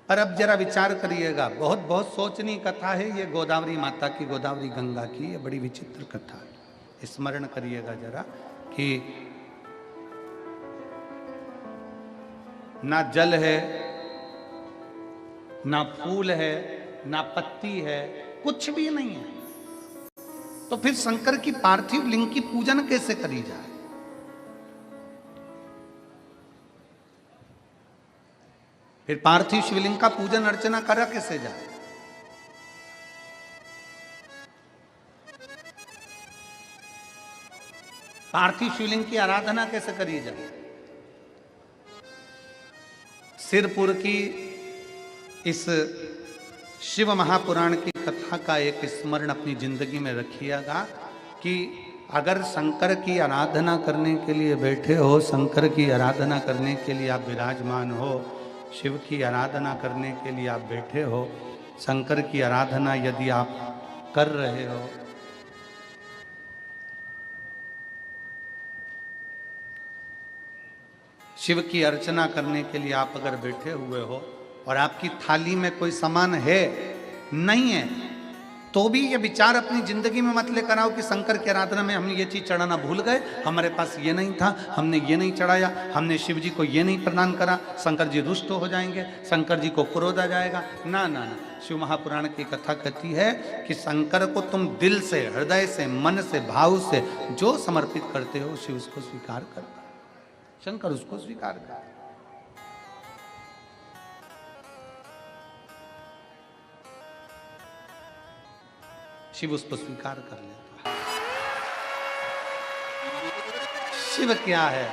पर अब जरा विचार करिएगा, बहुत बहुत सोचनीय कथा है ये, गोदावरी माता की, गोदावरी गंगा की, ये बड़ी विचित्र कथा है। स्मरण करिएगा जरा कि ना जल है, ना फूल है, ना पत्ती है, कुछ भी नहीं है, तो फिर शंकर की पार्थिव लिंग की पूजन कैसे करी जाए? फिर पार्थिव शिवलिंग का पूजन अर्चना करा कैसे जाए? पार्थिव शिवलिंग की आराधना कैसे करी जाए? सिरपुर की इस शिव महापुराण की कथा का एक स्मरण अपनी जिंदगी में रखिएगा कि अगर शंकर की आराधना करने के लिए बैठे हो, शंकर की आराधना करने के लिए आप विराजमान हो, शिव की आराधना करने के लिए आप बैठे हो, शंकर की आराधना यदि आप कर रहे हो, शिव की अर्चना करने के लिए आप अगर बैठे हुए हो और आपकी थाली में कोई सामान है, नहीं है, तो भी ये विचार अपनी जिंदगी में मत लेकर आओ कि शंकर की आराधना में हमने ये चीज चढ़ाना भूल गए, हमारे पास ये नहीं था, हमने ये नहीं चढ़ाया, हमने शिव जी को ये नहीं प्रदान करा, शंकर जी रुष्ट हो जाएंगे, शंकर जी को क्रोध आ जाएगा। ना ना ना, शिव महापुराण की कथा कहती है कि शंकर को तुम दिल से, हृदय से, मन से, भाव से जो समर्पित करते हो, शिव उसको स्वीकार करता है, शंकर उसको स्वीकार करता है। शिव उसको स्वीकार कर लेता है। शिव क्या है,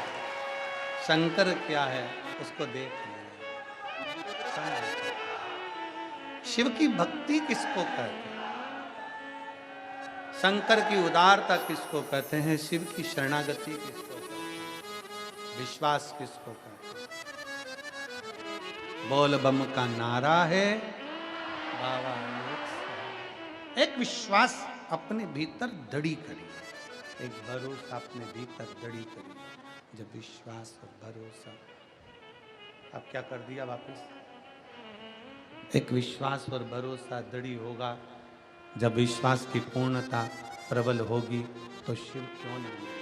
शंकर क्या है, उसको देख लेना। शिव की भक्ति किसको कहते हैं, शंकर की उदारता किसको कहते हैं, शिव की शरणागति किसको कहते हैं, विश्वास किसको कहते हैं। बोल बम का नारा है बाबा, एक विश्वास अपने भीतर दड़ी करिए, एक भरोसा अपने भीतर दड़ी करिए। जब विश्वास और भरोसा, अब क्या कर दिया वापस, एक विश्वास और भरोसा दड़ी होगा, जब विश्वास की पूर्णता प्रबल होगी तो शिव क्यों ना मिले,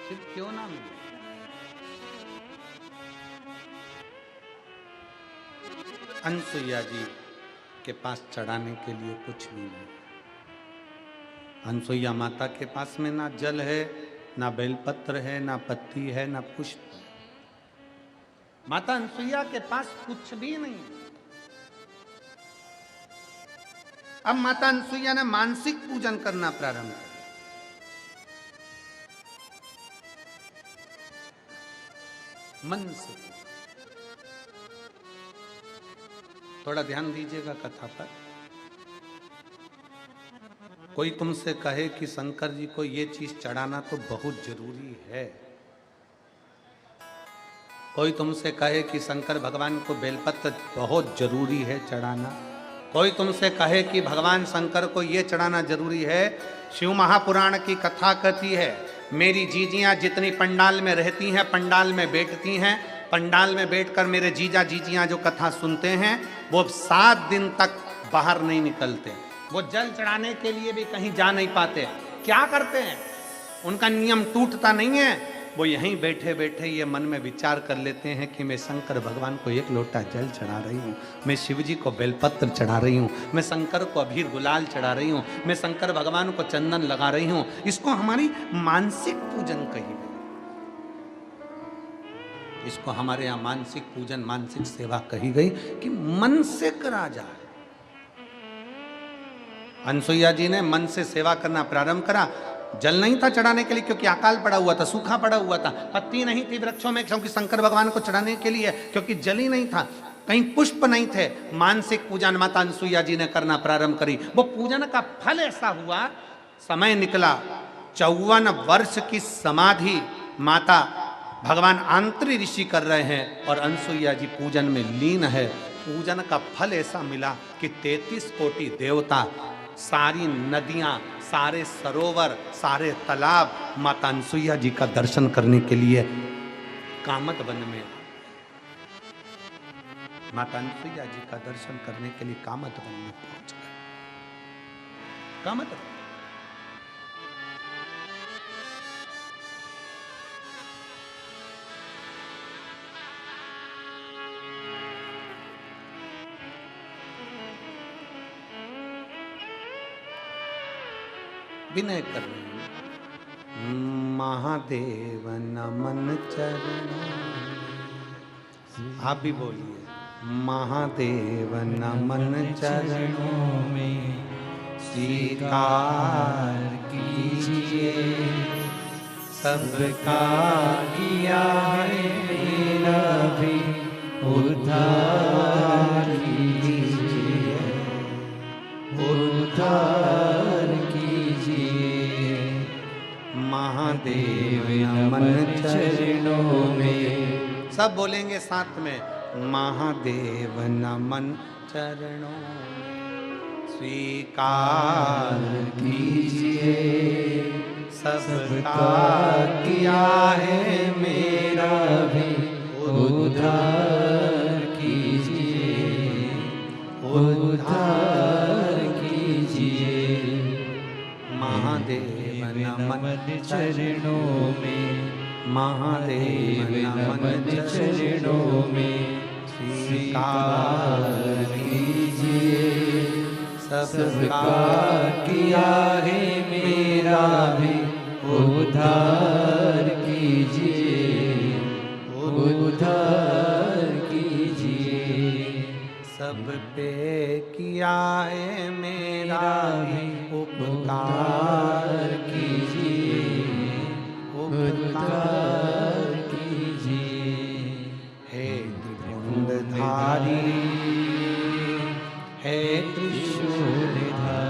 शिव क्यों ना मिले। अनसुईया जी के पास चढ़ाने के लिए कुछ भी नहीं, अनसुईया माता के पास में ना जल है, ना बेलपत्र है, ना पत्ती है, ना पुष्प है। माता अनसुईया के पास कुछ भी नहीं। अब माता अनसुईया ने मानसिक पूजन करना प्रारंभ किया। मन से थोड़ा ध्यान दीजिएगा कथा पर। कोई तुमसे कहे कि शंकर जी को ये चीज चढ़ाना तो बहुत जरूरी है, कोई तुमसे कहे कि शंकर भगवान को बेलपत्र बहुत जरूरी है चढ़ाना, कोई तुमसे कहे कि भगवान शंकर को ये चढ़ाना जरूरी है। शिव महापुराण की कथा कहती है, मेरी जीजियां जितनी पंडाल में रहती हैं, पंडाल में बैठती हैं, पंडाल में बैठकर मेरे जीजा जीजियां जो कथा सुनते हैं, वो 7 दिन तक बाहर नहीं निकलते, वो जल चढ़ाने के लिए भी कहीं जा नहीं पाते। क्या करते हैं, उनका नियम टूटता नहीं है, वो यहीं बैठे बैठे ये मन में विचार कर लेते हैं कि मैं शंकर भगवान को 1 लोटा जल चढ़ा रही हूँ, मैं शिव जी को बेलपत्र चढ़ा रही हूँ, मैं शंकर को अबीर गुलाल चढ़ा रही हूँ, मैं शंकर भगवान को चंदन लगा रही हूँ। इसको हमारी मानसिक पूजन कही गई, इसको हमारे यहाँ मानसिक पूजन, मानसिक सेवा कही गई कि मन से करा जाए। अनसुईया जी ने मन से सेवा करना प्रारंभ करा। जल नहीं था चढ़ाने के लिए क्योंकि अकाल पड़ा हुआ था, सूखा पड़ा हुआ था, पत्ती नहीं थी वृक्षों में क्योंकि शंकर भगवान को चढ़ाने के लिए, क्योंकि जल ही नहीं था, कहीं पुष्प नहीं थे। मानसिक पूजन माता अनसुईया जी ने करना प्रारंभ करी। वो पूजन का फल ऐसा हुआ, समय निकला 54 वर्ष की समाधि माता भगवान आंतरी ऋषि कर रहे हैं और अनसुईया जी पूजन में लीन है। पूजन का फल ऐसा मिला कि 33 कोटि देवता, सारी नदियां, सारे सरोवर, सारे तालाब माता अनसुईया जी का दर्शन करने के लिए कामत वन में, माता अनसुईया जी का दर्शन करने के लिए कामत वन में पहुंच गए। कामत वन विनय कर रहे हैं। महादेव नमन चरणों, आप भी बोलिए महादेव नमन चरणों में स्वीकार कीजिए, सबका किया है मेरा भी उद्धार कीजिए, उद्धार कीजिए। महादेव नमन चरणों में, सब बोलेंगे साथ में, महादेव नमन चरणों में स्वीकार कीजिए, सबका किया है मेरा भी उद्धार कीजिए, उद्धार कीजिए। महादेव नमन चरणों में, महादेव नमन चरणों में स्वीकार कीजिए, सबका किया है मेरा भी उद्धार कीजिए, उद्धार कीजिए। सब पे किया है मेरा भी उपकार कीजिए, उपकार कीजिए। हे त्रिपुंडधारी, हे त्रिशूलधारी,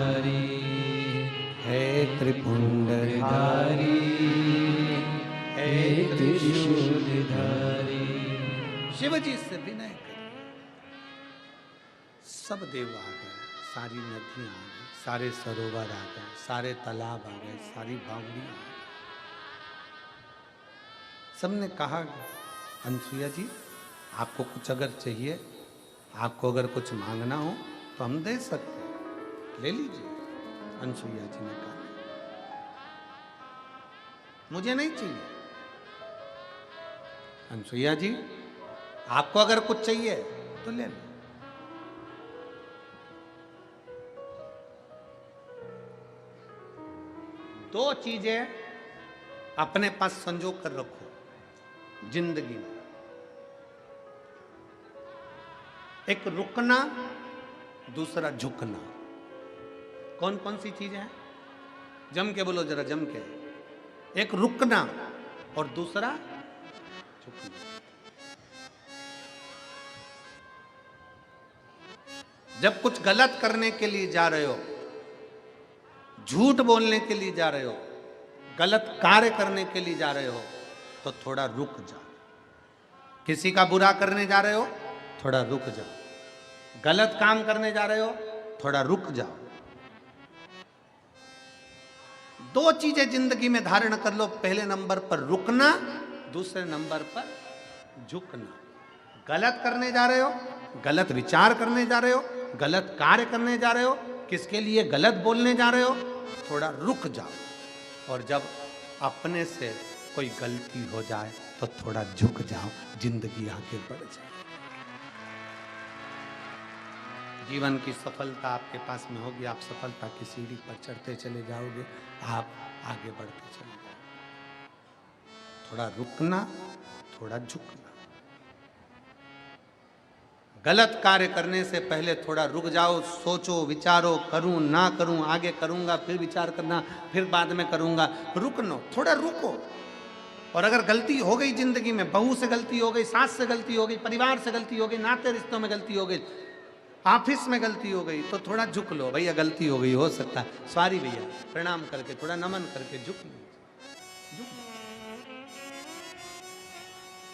हे त्रिपुंडधारी, हे त्रिशूलधारी। शिव जी से विनय करिए। सब देव आ गए, सारी नदियां आ गई, सारे सरोवर आ गए, सारे तालाब आ गए, सारी बावड़ियां आ गई। सबने कहा अनसुईया जी आपको कुछ अगर चाहिए, आपको अगर कुछ मांगना हो तो हम दे सकते हैं, ले लीजिए। अनसुईया जी ने कहा मुझे नहीं चाहिए। अनसुईया जी आपको अगर कुछ चाहिए तो ले लो। दो चीजें अपने पास संजो कर रखो जिंदगी में, एक रुकना, दूसरा झुकना। कौन कौन सी चीजें हैं? जम के बोलो जरा, जम के। एक रुकना और दूसरा झुकना। जब कुछ गलत करने के लिए जा रहे हो, झूठ बोलने के लिए जा रहे हो, गलत कार्य करने के लिए जा रहे हो, तो थोड़ा रुक जाओ। किसी का बुरा करने जा रहे हो, थोड़ा रुक जाओ। गलत काम करने जा रहे हो, थोड़ा रुक जाओ। दो चीजें जिंदगी में धारण कर लो। पहले नंबर पर रुकना, दूसरे नंबर पर झुकना। गलत करने जा रहे हो, गलत विचार करने जा रहे हो, गलत कार्य करने जा रहे हो, किसके लिए गलत बोलने जा रहे हो, थोड़ा रुक जाओ। और जब अपने से कोई गलती हो जाए तो थोड़ा झुक जाओ, जिंदगी आगे बढ़ जाए। जीवन की सफलता आपके पास में होगी, आप सफलता की सीढ़ी पर चढ़ते चले जाओगे, आप आगे बढ़ते चले जाओगे। थोड़ा रुकना, थोड़ा झुकना। गलत कार्य करने से पहले थोड़ा रुक जाओ, सोचो, विचारो, करूं ना करूं, आगे करूंगा, फिर विचार करना, फिर बाद में करूंगा। रुकनो, थोड़ा रुको। और अगर गलती हो गई जिंदगी में, बहू से गलती हो गई, सास से गलती हो गई, परिवार से गलती हो गई, नाते रिश्तों में गलती हो गई, ऑफिस में गलती हो गई, तो थोड़ा झुक लो। भैया गलती हो गई, हो सकता है, सॉरी भैया, प्रणाम करके, थोड़ा नमन करके झुक लो।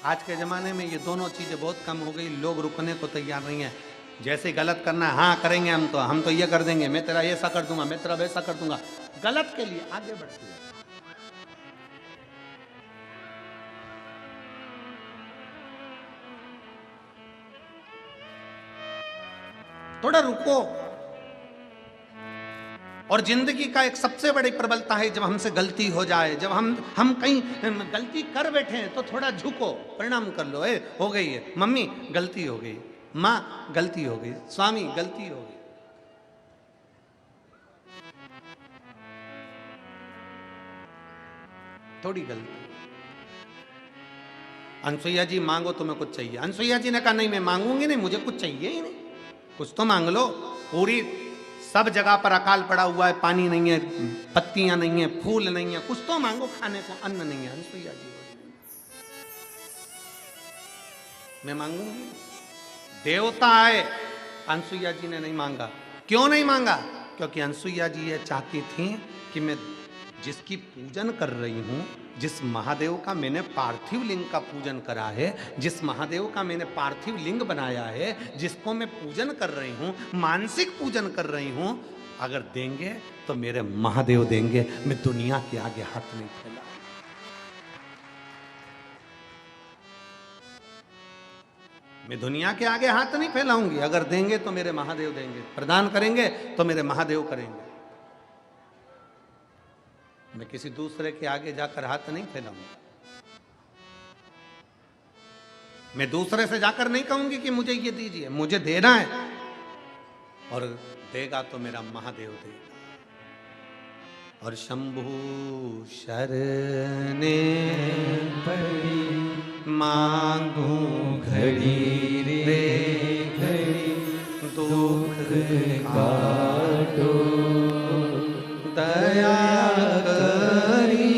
आज के ज़माने में ये दोनों चीज़ें बहुत कम हो गई, लोग रुकने को तैयार नहीं है। जैसे गलत करना है, हाँ करेंगे हम तो ये कर देंगे, मैं तेरा ऐसा कर दूंगा, मैं तेरा वैसा कर दूंगा, गलत के लिए आगे बढ़ते हैं। थोड़ा रुको। और जिंदगी का एक सबसे बड़ी प्रबलता है, जब हमसे गलती हो जाए, जब हम कहीं गलती कर बैठे हैं तो थोड़ा झुको, प्रणाम कर लो, हो गई है, मम्मी गलती हो गई, माँ गलती हो गई, स्वामी गलती हो गई। थोड़ी गलती। अनसुईया जी मांगो तुम्हें कुछ चाहिए। अनसुईया जी ने कहा नहीं मैं मांगूंगी नहीं, मुझे कुछ चाहिए ही नहीं। कुछ तो मांग लो। पूरी सब जगह पर अकाल पड़ा हुआ है, पानी नहीं है, पत्तियां नहीं है, फूल नहीं है, कुछ तो मांगो खाने को, अन्न नहीं है। अनसुईया जी मैं मांगूंगी। देवता आए, अनसुईया जी ने नहीं मांगा। क्यों नहीं मांगा? क्योंकि अनसुईया जी ये चाहती थी कि मैं जिसकी पूजन कर रही हूं, जिस महादेव का मैंने पार्थिव लिंग का पूजन करा है, जिस महादेव का मैंने पार्थिव लिंग बनाया है, जिसको मैं पूजन कर रही हूं, मानसिक पूजन कर रही हूं, अगर देंगे तो मेरे महादेव देंगे, मैं दुनिया के आगे हाथ नहीं फैला। मैं दुनिया के आगे हाथ नहीं फैलाऊंगी। अगर देंगे तो मेरे महादेव देंगे, प्रदान करेंगे तो मेरे महादेव करेंगे। मैं किसी दूसरे के आगे जाकर हाथ नहीं फैलाऊंगा। मैं दूसरे से जाकर नहीं कहूंगी कि मुझे ये दीजिए, मुझे देना है, और देगा तो मेरा महादेव देगा। और शंभु शरणे पड़ी मांगू घड़ी रे घड़ी दुख काटो दया करी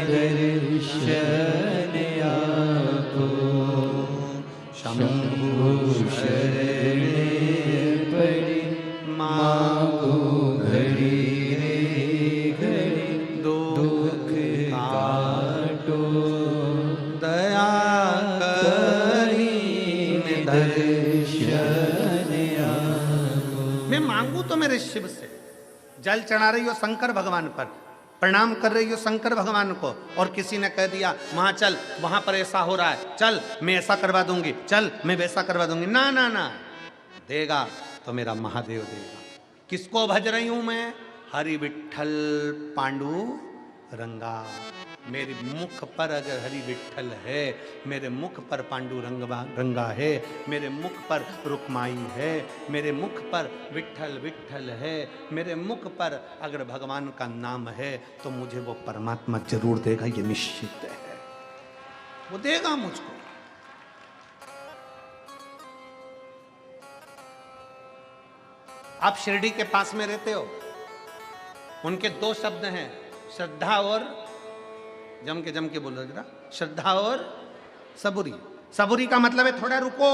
दर्शन आपो। शंभु शरणे पड़ी मांगो घड़ी रे घड़ी दुख काटो दया करी दर्शन आपो। मैं मांगू तो मेरे शिव से। जल चढ़ा रही हो शंकर भगवान पर, प्रणाम कर रही हो शंकर भगवान को, और किसी ने कह दिया वहां चल, वहां पर ऐसा हो रहा है, चल मैं ऐसा करवा दूंगी, चल मैं वैसा करवा दूंगी, ना ना ना, देगा तो मेरा महादेव देगा। किसको भज रही हूं मैं? हरि विठल पांडु रंगा। मेरे मुख पर अगर हरि विठल है, मेरे मुख पर पांडु रंगा है, मेरे मुख पर रुक्माई है, मेरे मुख पर विठल विठल है, मेरे मुख पर अगर भगवान का नाम है, तो मुझे वो परमात्मा जरूर देगा, ये निश्चित है। वो देगा मुझको। आप शिरडी के पास में रहते हो, उनके दो शब्द हैं, श्रद्धा और, जम के बोलो जरा, श्रद्धा और सबूरी। सबूरी का मतलब है थोड़ा रुको,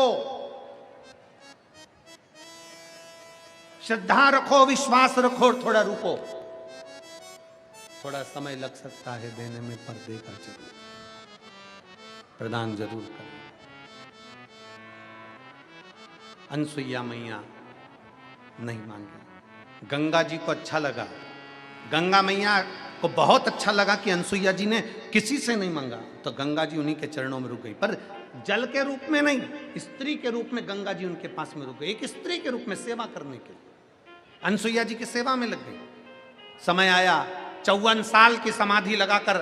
श्रद्धा रखो, विश्वास रखो, थोड़ा रुको। थोड़ा समय लग सकता है देने में, पर देगा जरूर, प्रदान जरूर करें। अनसुईया मैया नहीं मांगी। गंगा जी को अच्छा लगा, गंगा मैया को बहुत अच्छा लगा कि अनसुईया जी ने किसी से नहीं मांगा, तो गंगा जी उन्हीं के चरणों में रुक गई। पर जल के रूप में नहीं, स्त्री के रूप में गंगा जी उनके पास में रुक गई, एक स्त्री के रूप में सेवा करने के लिए अनसुईया जी की सेवा में लग गई। समय आया, 54 साल की समाधि लगाकर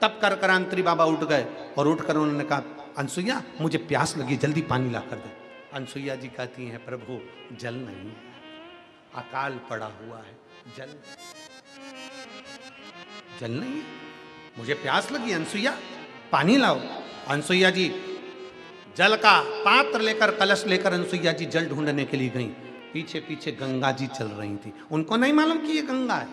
तप कर कर अंतरी बाबा उठ गए, और उठकर उन्होंने कहा अनसुईया मुझे प्यास लगी, जल्दी पानी ला कर दे। अनसुईया जी कहती हैं प्रभु जल नहीं, अकाल पड़ा हुआ है, जल नहीं है, मुझे प्यास लगी, अनसुईया पानी लाओ। अनसुईया जी जल का पात्र लेकर, कलश लेकर अनसुईया जी जल ढूंढने के लिए गई। पीछे पीछे गंगा जी चल रही थी। उनको नहीं मालूम कि ये गंगा है,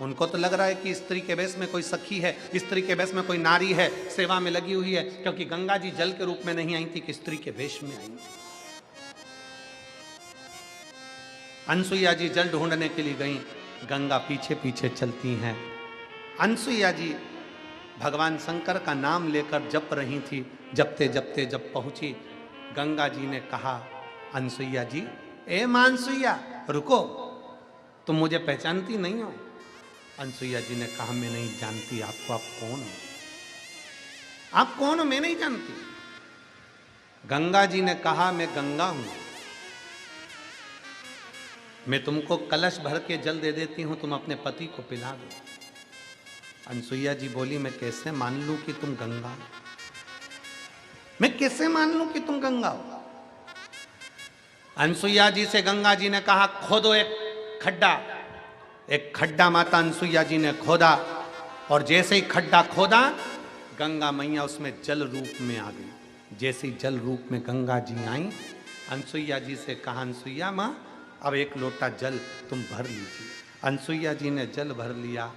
उनको तो लग रहा है कि स्त्री के वेश में कोई सखी है, स्त्री के वेश में कोई नारी है, सेवा में लगी हुई है, क्योंकि गंगा जी जल के रूप में नहीं आई थी कि स्त्री के वेश में आई थी। अनसुईया जी जल ढूंढने के लिए गई, गंगा पीछे पीछे चलती हैं। अनसुईया जी भगवान शंकर का नाम लेकर जप रही थी, जपते जपते जब पहुंची, गंगा जी ने कहा, अनसुईया जी, ए मानसुईया रुको, तुम मुझे पहचानती नहीं हो? अनसुईया जी ने कहा, मैं नहीं जानती आपको, आप कौन हो? आप कौन हो, मैं नहीं जानती। गंगा जी ने कहा, मैं गंगा हूं, मैं तुमको कलश भर के जल दे देती हूं, तुम अपने पति को पिला दो। अनसुईया जी बोली, मैं कैसे मान लूं कि तुम गंगा हो? मैं कैसे मान लूं कि तुम गंगा हो? अनसुईया जी से गंगा जी ने कहा, खोदो एक खड्डा। एक खड्डा माता अनसुईया जी ने खोदा, और जैसे ही खड्डा खोदा, गंगा मैया उसमें जल रूप में आ गई। जैसे ही जल रूप में गंगा जी आई, अनसुईया जी से कहा, अनसुईया माँ, अब एक लोटा जल तुम भर लीजिए। अनसुईया जी ने जल भर लिया।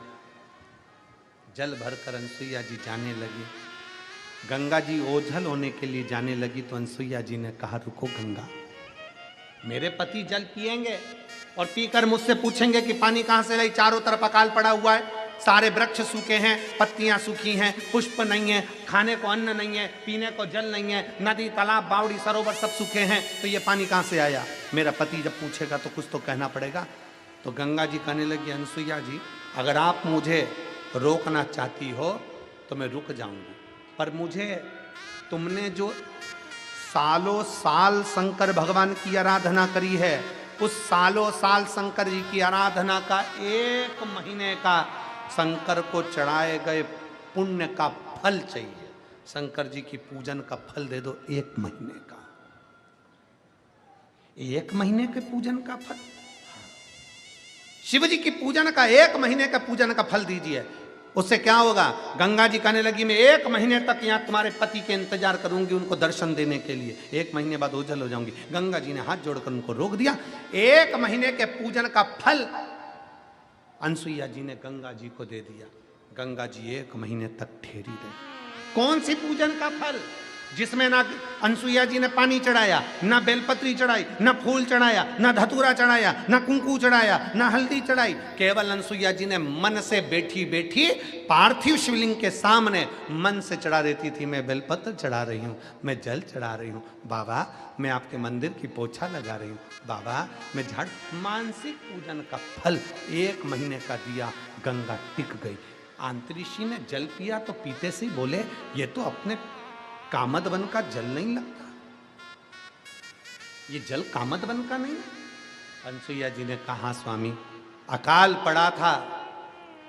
जल भरकर अनसुईया जी जाने लगी। गंगा जी ओझल होने के लिए जाने लगी तो अनसुईया जी ने कहा, रुको गंगा, मेरे पति जल पिएंगे और पीकर मुझसे पूछेंगे कि पानी कहां से लाई? चारों तरफ अकाल पड़ा हुआ है, सारे वृक्ष सूखे हैं, पत्तियां सूखी हैं, पुष्प नहीं है, खाने को अन्न नहीं है, पीने को जल नहीं है, नदी तालाब बावड़ी सरोवर सब सूखे हैं, तो ये पानी कहां से आया? मेरा पति जब पूछेगा तो कुछ तो कहना पड़ेगा। तो गंगा जी कहने लगी, अनसुईया जी, अगर आप मुझे रोकना चाहती हो तो मैं रुक जाऊंगी, पर मुझे तुमने जो सालों साल शंकर भगवान की आराधना करी है, उस सालों साल शंकर जी की आराधना का 1 महीने का शंकर को चढ़ाए गए पुण्य का फल चाहिए। शंकर जी की पूजन का फल दे दो 1 महीने का। 1 महीने के पूजन का फल? शिव जी की पूजन का 1 महीने का पूजन का फल दीजिए। उससे क्या होगा? गंगा जी कहने लगी, मैं 1 महीने तक यहाँ तुम्हारे पति के इंतजार करूंगी, उनको दर्शन देने के लिए। 1 महीने बाद ओझल हो जाऊंगी। गंगा जी ने हाथ जोड़कर उनको रोक दिया। 1 महीने के पूजन का फल अनसुईया जी ने गंगा जी को दे दिया। गंगा जी 1 महीने तक ठहरी रही। कौन सी पूजन का फल? जिसमें ना अनसुईया जी ने पानी चढ़ाया, ना बेलपत्री चढ़ाई, ना फूल चढ़ाया, ना धतूरा चढ़ाया, ना कुंकू चढ़ाया, ना हल्दी चढ़ाई। केवल अनसुईया जी ने मन से बैठी बैठी पार्थिव शिवलिंग के सामने मन से चढ़ा देती थी, मैं बेलपत्र चढ़ा रही हूँ, मैं जल चढ़ा रही हूँ, बाबा मैं आपके मंदिर की पोछा लगा रही हूँ, बाबा मैं झाड़। मानसिक पूजन का फल 1 महीने का दिया। गंगा टिक गई। आंतरिषि ने जल पिया तो पीते से बोले, ये तो अपने कामद वन का जल नहीं लगता, ये जल कामद वन का नहीं। अनसुईया जी ने कहा, स्वामी अकाल पड़ा था,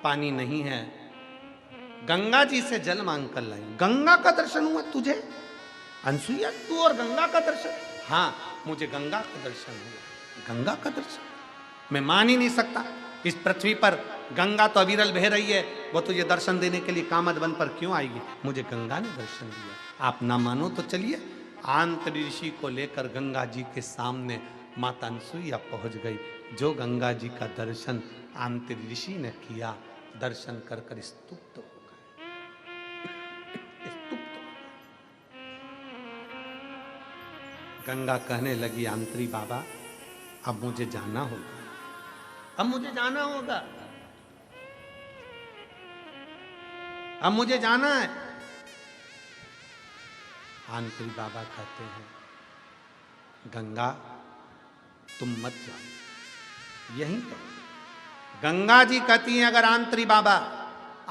पानी नहीं है, गंगा जी से जल मांग कर लाई। गंगा का दर्शन हुआ तुझे? अनसुईया तू और गंगा का दर्शन? हाँ मुझे गंगा का दर्शन हुआ। गंगा का दर्शन मैं मान ही नहीं सकता। इस पृथ्वी पर गंगा तो अविरल बह रही है, वो तुझे दर्शन देने के लिए कामद वन पर क्यों आएगी? मुझे गंगा ने दर्शन दिया। आप ना मानो तो चलिए। आंतरिषि को लेकर गंगा जी के सामने माता अनसुईया पहुंच गई। जो गंगा जी का दर्शन आंतरिषि ने किया, दर्शन कर कर स्तुप्त हो गए। स्तुप्त हो गए। गंगा कहने लगी, आंतरी बाबा अब मुझे जाना होगा, अब मुझे जाना होगा, अब मुझे जाना है। आंतरी बाबा कहते हैं, गंगा तुम मत जाओ, यहीं करो। गंगा जी कहती हैं, अगर आंतरी बाबा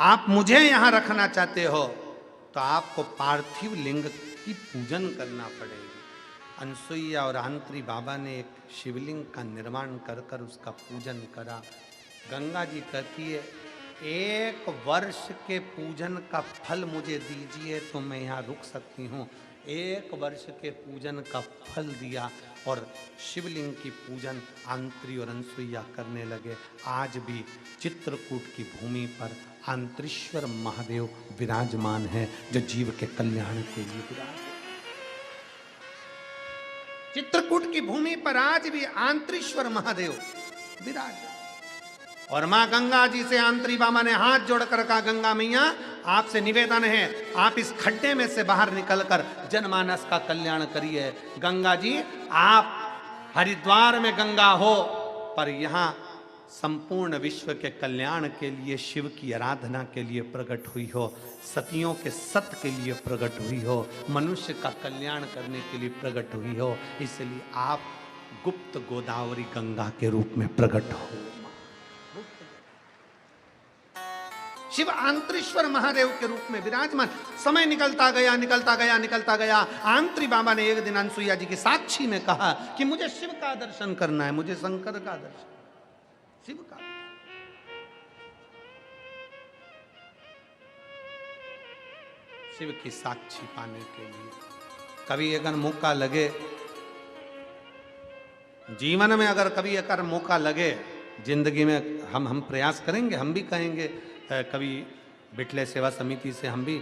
आप मुझे यहां रखना चाहते हो तो आपको पार्थिव लिंग की पूजन करना पड़ेगी। अनसुईया और आंतरी बाबा ने एक शिवलिंग का निर्माण कर कर उसका पूजन करा। गंगा जी कहती है, 1 वर्ष के पूजन का फल मुझे दीजिए तो मैं यहाँ रुक सकती हूँ। 1 वर्ष के पूजन का फल दिया और शिवलिंग की पूजन आंतरी और अनसुईया करने लगे। आज भी चित्रकूट की भूमि पर आंतरीश्वर महादेव विराजमान है, जो जीव के कल्याण के लिए विराज। चित्रकूट की भूमि पर आज भी आंतरीश्वर महादेव विराज। और मां गंगा जी से आंतरी बाबा ने हाथ जोड़कर कहा, गंगा मैया आपसे निवेदन है, आप इस खड्डे में से बाहर निकलकर जनमानस का कल्याण करिए। गंगा जी आप हरिद्वार में गंगा हो, पर यहाँ संपूर्ण विश्व के कल्याण के लिए, शिव की आराधना के लिए प्रकट हुई हो, सतियों के सत के लिए प्रकट हुई हो, मनुष्य का कल्याण करने के लिए प्रकट हुई हो, इसलिए आप गुप्त गोदावरी गंगा के रूप में प्रकट हो। शिव आंतरेश्वर महादेव के रूप में विराजमान। समय निकलता गया निकलता गया निकलता गया। आंत्री बाबा ने एक दिन अनसुईया जी की साक्षी में कहा कि मुझे शिव का दर्शन करना है, मुझे शंकर का दर्शन, शिव का। शिव की साक्षी पाने के लिए कभी अगर मौका लगे जीवन में, अगर कभी अगर मौका लगे जिंदगी में, हम प्रयास करेंगे, हम भी कहेंगे, कभी बिटले सेवा समिति से हम भी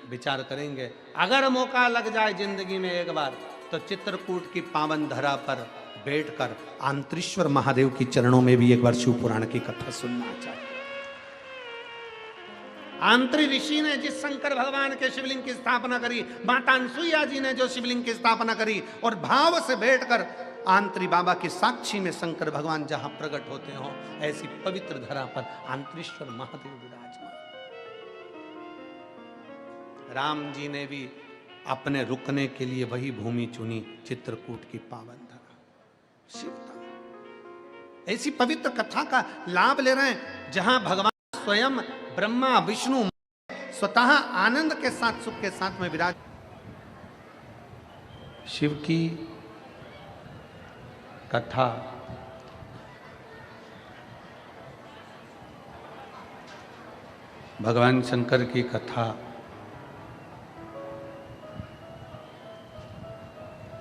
विचार करेंगे, अगर मौका लग जाए जिंदगी में एक बार, तो चित्रकूट की पावन धरा पर बैठकर आंतरेश्वर महादेव की चरणों में भी एक बार शिव पुराण की कथा सुनना चाहिए। आंत्री ऋषि ने जिस शंकर भगवान के शिवलिंग की स्थापना करी, माता अनसुईया जी ने जो शिवलिंग की स्थापना करी, और भाव से बैठकर आंत्री बाबा की साक्षी में शंकर भगवान जहां प्रकट होते हो, ऐसी पवित्र धरा पर आंतरेश्वर महादेव विराजमान। राम जी ने भी अपने रुकने के लिए वही भूमि चुनी, चित्रकूट की पावन धरा, शिवता। ऐसी पवित्र कथा का लाभ ले रहे हैं जहां भगवान स्वयं ब्रह्मा विष्णु स्वतः आनंद के साथ, सुख के साथ में विराज। शिव की कथा भगवान शंकर की कथा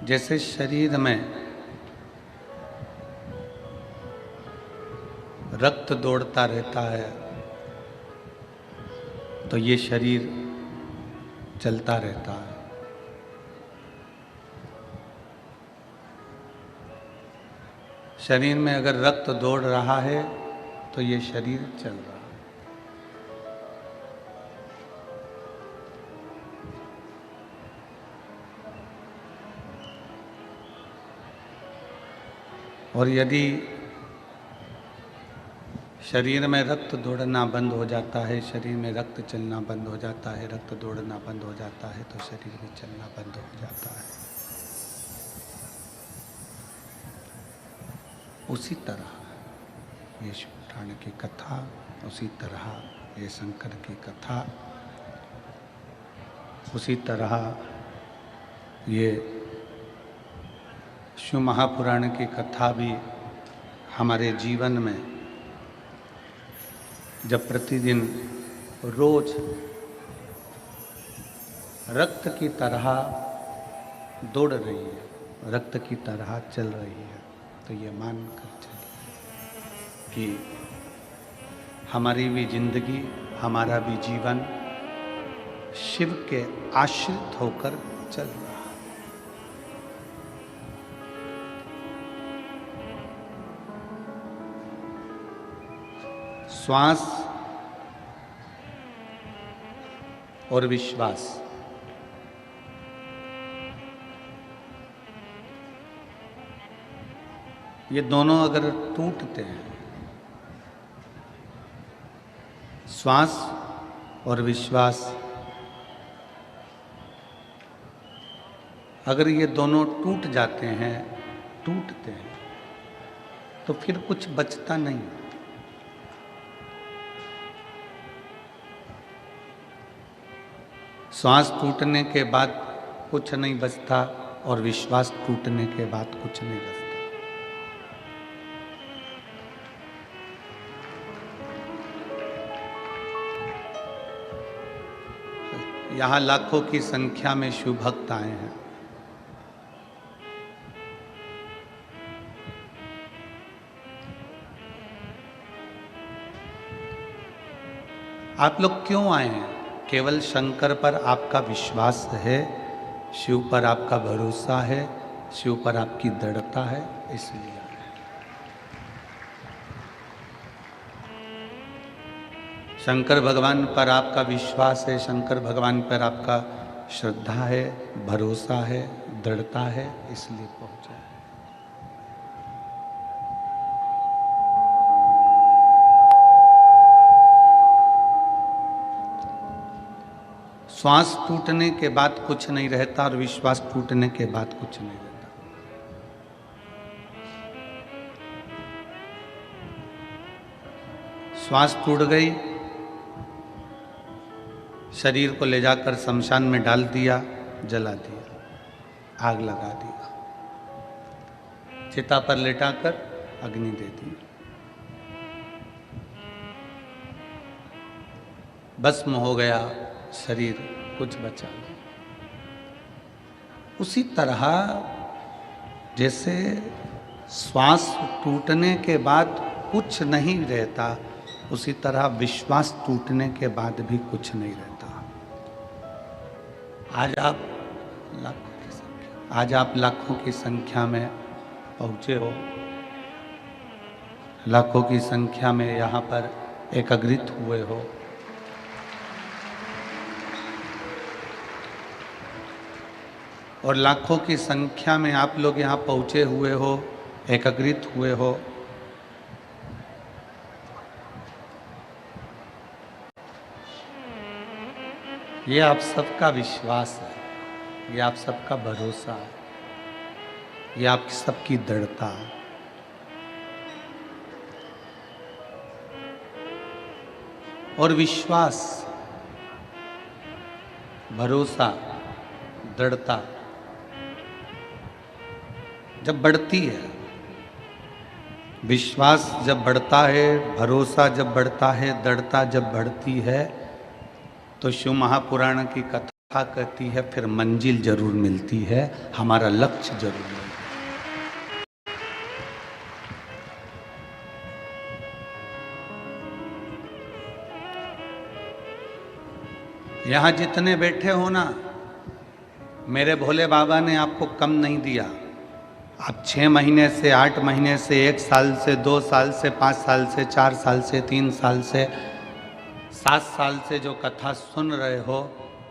जैसे शरीर में रक्त दौड़ता रहता है, तो ये शरीर चलता रहता है। शरीर में अगर रक्त दौड़ रहा है तो ये शरीर चल रहा है। और यदि शरीर में रक्त दौड़ना बंद हो जाता है, शरीर में रक्त चलना बंद हो जाता है, रक्त दौड़ना बंद हो जाता है, तो शरीर भी चलना बंद हो जाता है। उसी तरह ये शिव पुराण की कथा, उसी तरह ये शंकर की कथा, उसी तरह ये शिव महापुराण की कथा भी हमारे जीवन में जब प्रतिदिन रोज रक्त की तरह दौड़ रही है, रक्त की तरह चल रही है, तो ये मान कर चलिए कि हमारी भी जिंदगी, हमारा भी जीवन शिव के आश्रित होकर चल रहा है। श्वास और विश्वास, ये दोनों अगर टूटते हैं, श्वास और विश्वास अगर ये दोनों टूट जाते हैं, टूटते हैं, तो फिर कुछ बचता नहीं। श्वास टूटने के बाद कुछ नहीं बचता और विश्वास टूटने के बाद कुछ नहीं बचता। यहाँ लाखों की संख्या में शिव भक्त आए हैं। आप लोग क्यों आए हैं? केवल शंकर पर आपका विश्वास है, शिव पर आपका भरोसा है, शिव पर आपकी दृढ़ता है, इसलिए आए हैं। शंकर भगवान पर आपका विश्वास है, शंकर भगवान पर आपका श्रद्धा है, भरोसा है, दृढ़ता है, इसलिए पहुंचे। श्वास टूटने के बाद कुछ नहीं रहता और विश्वास टूटने के बाद कुछ नहीं रहता। श्वास टूट गई, शरीर को ले जाकर शमशान में डाल दिया, जला दिया, आग लगा दिया, चिता पर लेटाकर अग्नि दे दी, भस्म हो गया शरीर, कुछ बचा नहीं। उसी तरह जैसे श्वास टूटने के बाद कुछ नहीं रहता, उसी तरह विश्वास टूटने के बाद भी कुछ नहीं रहता। आज आप लाखों की संख्या में पहुंचे हो, लाखों की संख्या में यहाँ पर एकत्रित हुए हो। और लाखों की संख्या में आप लोग यहाँ पहुंचे हुए हो, एकत्रित हुए हो। ये आप सबका विश्वास है, ये आप सबका भरोसा है, ये आप सबकी दृढ़ता है। और विश्वास, भरोसा, दृढ़ता जब बढ़ती है, विश्वास जब बढ़ता है, भरोसा जब बढ़ता है, दृढ़ता जब बढ़ती है, तो शिव महापुराण की कथा कहती है फिर मंजिल जरूर मिलती है, हमारा लक्ष्य जरूर मिलता है। यहां जितने बैठे हो ना, मेरे भोले बाबा ने आपको कम नहीं दिया। आप 6 महीने से, 8 महीने से, 1 साल से, 2 साल से, 5 साल से, 4 साल से, 3 साल से, 7 साल से जो कथा सुन रहे हो,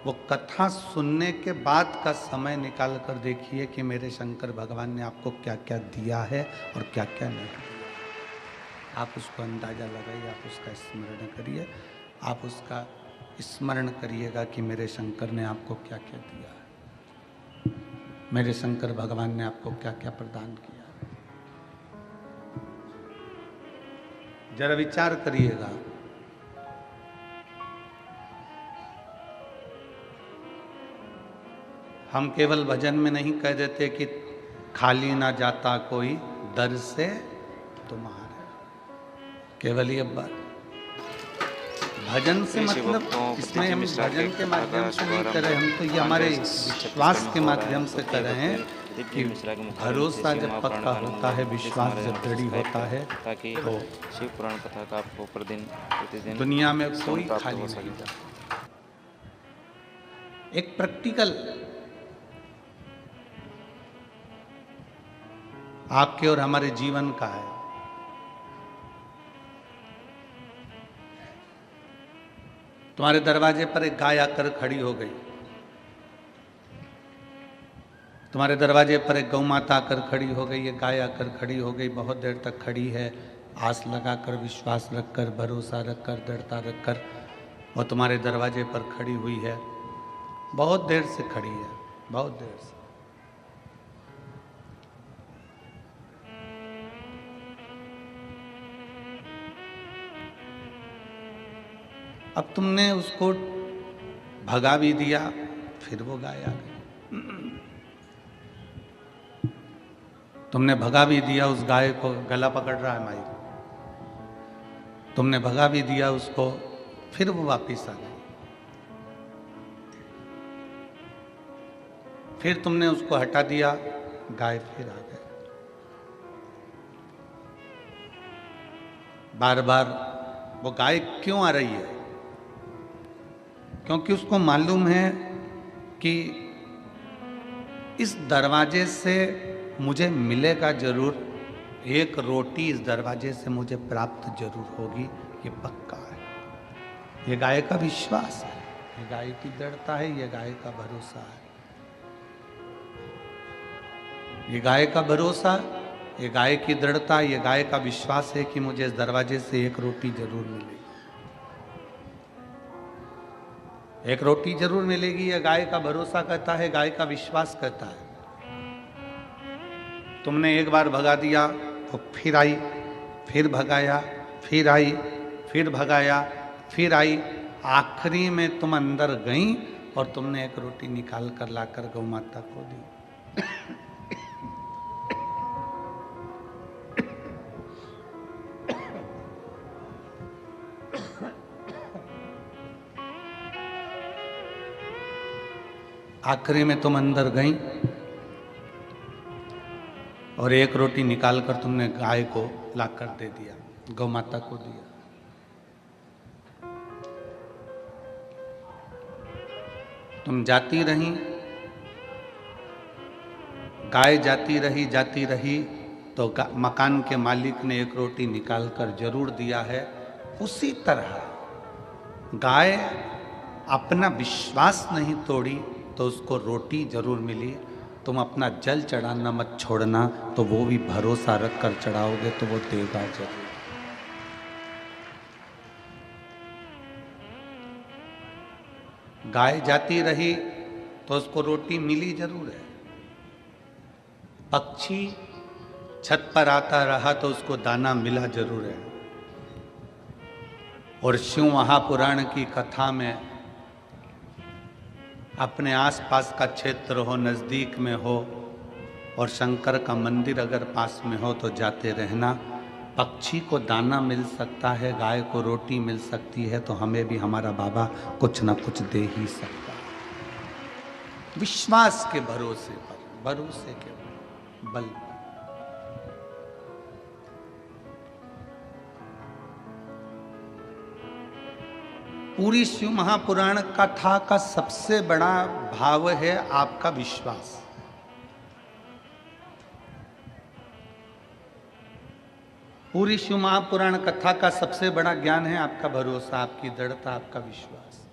वो कथा सुनने के बाद का समय निकाल कर देखिए कि मेरे शंकर भगवान ने आपको क्या क्या दिया है और क्या क्या नहीं दिया। आप उसको अंदाजा लगाइए, आप उसका स्मरण करिए, आप उसका स्मरण करिएगा कि मेरे शंकर ने आपको क्या क्या दिया है, मेरे शंकर भगवान ने आपको क्या क्या प्रदान किया है। जरा विचार करिएगा। हम केवल भजन में नहीं कह देते कि खाली ना जाता कोई दर से तुम्हारे, केवल ये भजन से मतलब इसमें हम भजन के माध्यम से नहीं कर रहे, हम तो ये हमारे विश्वास के माध्यम से कर रहे हैं कि भरोसा जब पक्का होता है, विश्वास जब दृढ़ होता है, तो शिव पुराण कथा का आपको प्रतिदिन दुनिया में कोई खाली नहीं जाता। एक प्रैक्टिकल आपके और हमारे जीवन का है। तुम्हारे दरवाजे पर एक गाय आकर खड़ी हो गई, तुम्हारे दरवाजे पर एक गौ माता आकर खड़ी हो गई, एक गाय आकर खड़ी हो गई, बहुत देर तक खड़ी है, आस लगाकर, विश्वास रखकर, भरोसा रखकर, दृढ़ता रखकर, और तुम्हारे दरवाजे पर खड़ी हुई है, बहुत देर से खड़ी है, बहुत देर से। अब तुमने उसको भगा भी दिया, फिर वो गाय आ गई। तुमने भगा भी दिया उस गाय को, गला पकड़ रहा है माई, तुमने भगा भी दिया उसको, फिर वो वापिस आ गई। फिर तुमने उसको हटा दिया, गाय फिर आ गई। बार बार वो गाय क्यों आ रही है? क्योंकि उसको मालूम है कि इस दरवाजे से मुझे मिलेगा जरूर, एक रोटी इस दरवाजे से मुझे प्राप्त जरूर होगी, ये पक्का है। ये गाय का विश्वास है, ये गाय की दृढ़ता है, ये गाय का भरोसा है। ये गाय का भरोसा, ये गाय की दृढ़ता, ये गाय का विश्वास है कि मुझे इस दरवाजे से एक रोटी जरूर मिलेगी। एक रोटी जरूर मिलेगी। यह गाय का भरोसा करता है, गाय का विश्वास करता है। तुमने एक बार भगा दिया तो फिर आई, फिर भगाया, फिर आई, फिर भगाया, फिर आई। आखिरी में तुम अंदर गई और तुमने एक रोटी निकाल कर लाकर गौ माता को दी। आखिरी में तुम अंदर गई और एक रोटी निकालकर तुमने गाय को लाकर दे दिया, गौ माता को दिया। तुम जाती रही, गाय जाती रही तो मकान के मालिक ने एक रोटी निकालकर जरूर दिया है। उसी तरह गाय अपना विश्वास नहीं तोड़ी तो उसको रोटी जरूर मिली। तुम अपना जल चढ़ाना मत छोड़ना, तो वो भी भरोसा रख कर चढ़ाओगे तो वो देगा जरूर। गाय जाती रही तो उसको रोटी मिली जरूर है। पक्षी छत पर आता रहा तो उसको दाना मिला जरूर है। और शिव महापुराण की कथा में अपने आसपास का क्षेत्र हो, नज़दीक में हो और शंकर का मंदिर अगर पास में हो तो जाते रहना। पक्षी को दाना मिल सकता है, गाय को रोटी मिल सकती है, तो हमें भी हमारा बाबा कुछ ना कुछ दे ही सकता है। विश्वास के भरोसे पर, भरोसे के बल पर। पूरी शिव महापुराण कथा का सबसे बड़ा भाव है आपका विश्वास। पूरी शिव महापुराण कथा का सबसे बड़ा ज्ञान है आपका भरोसा, आपकी दृढ़ता, आपका विश्वास।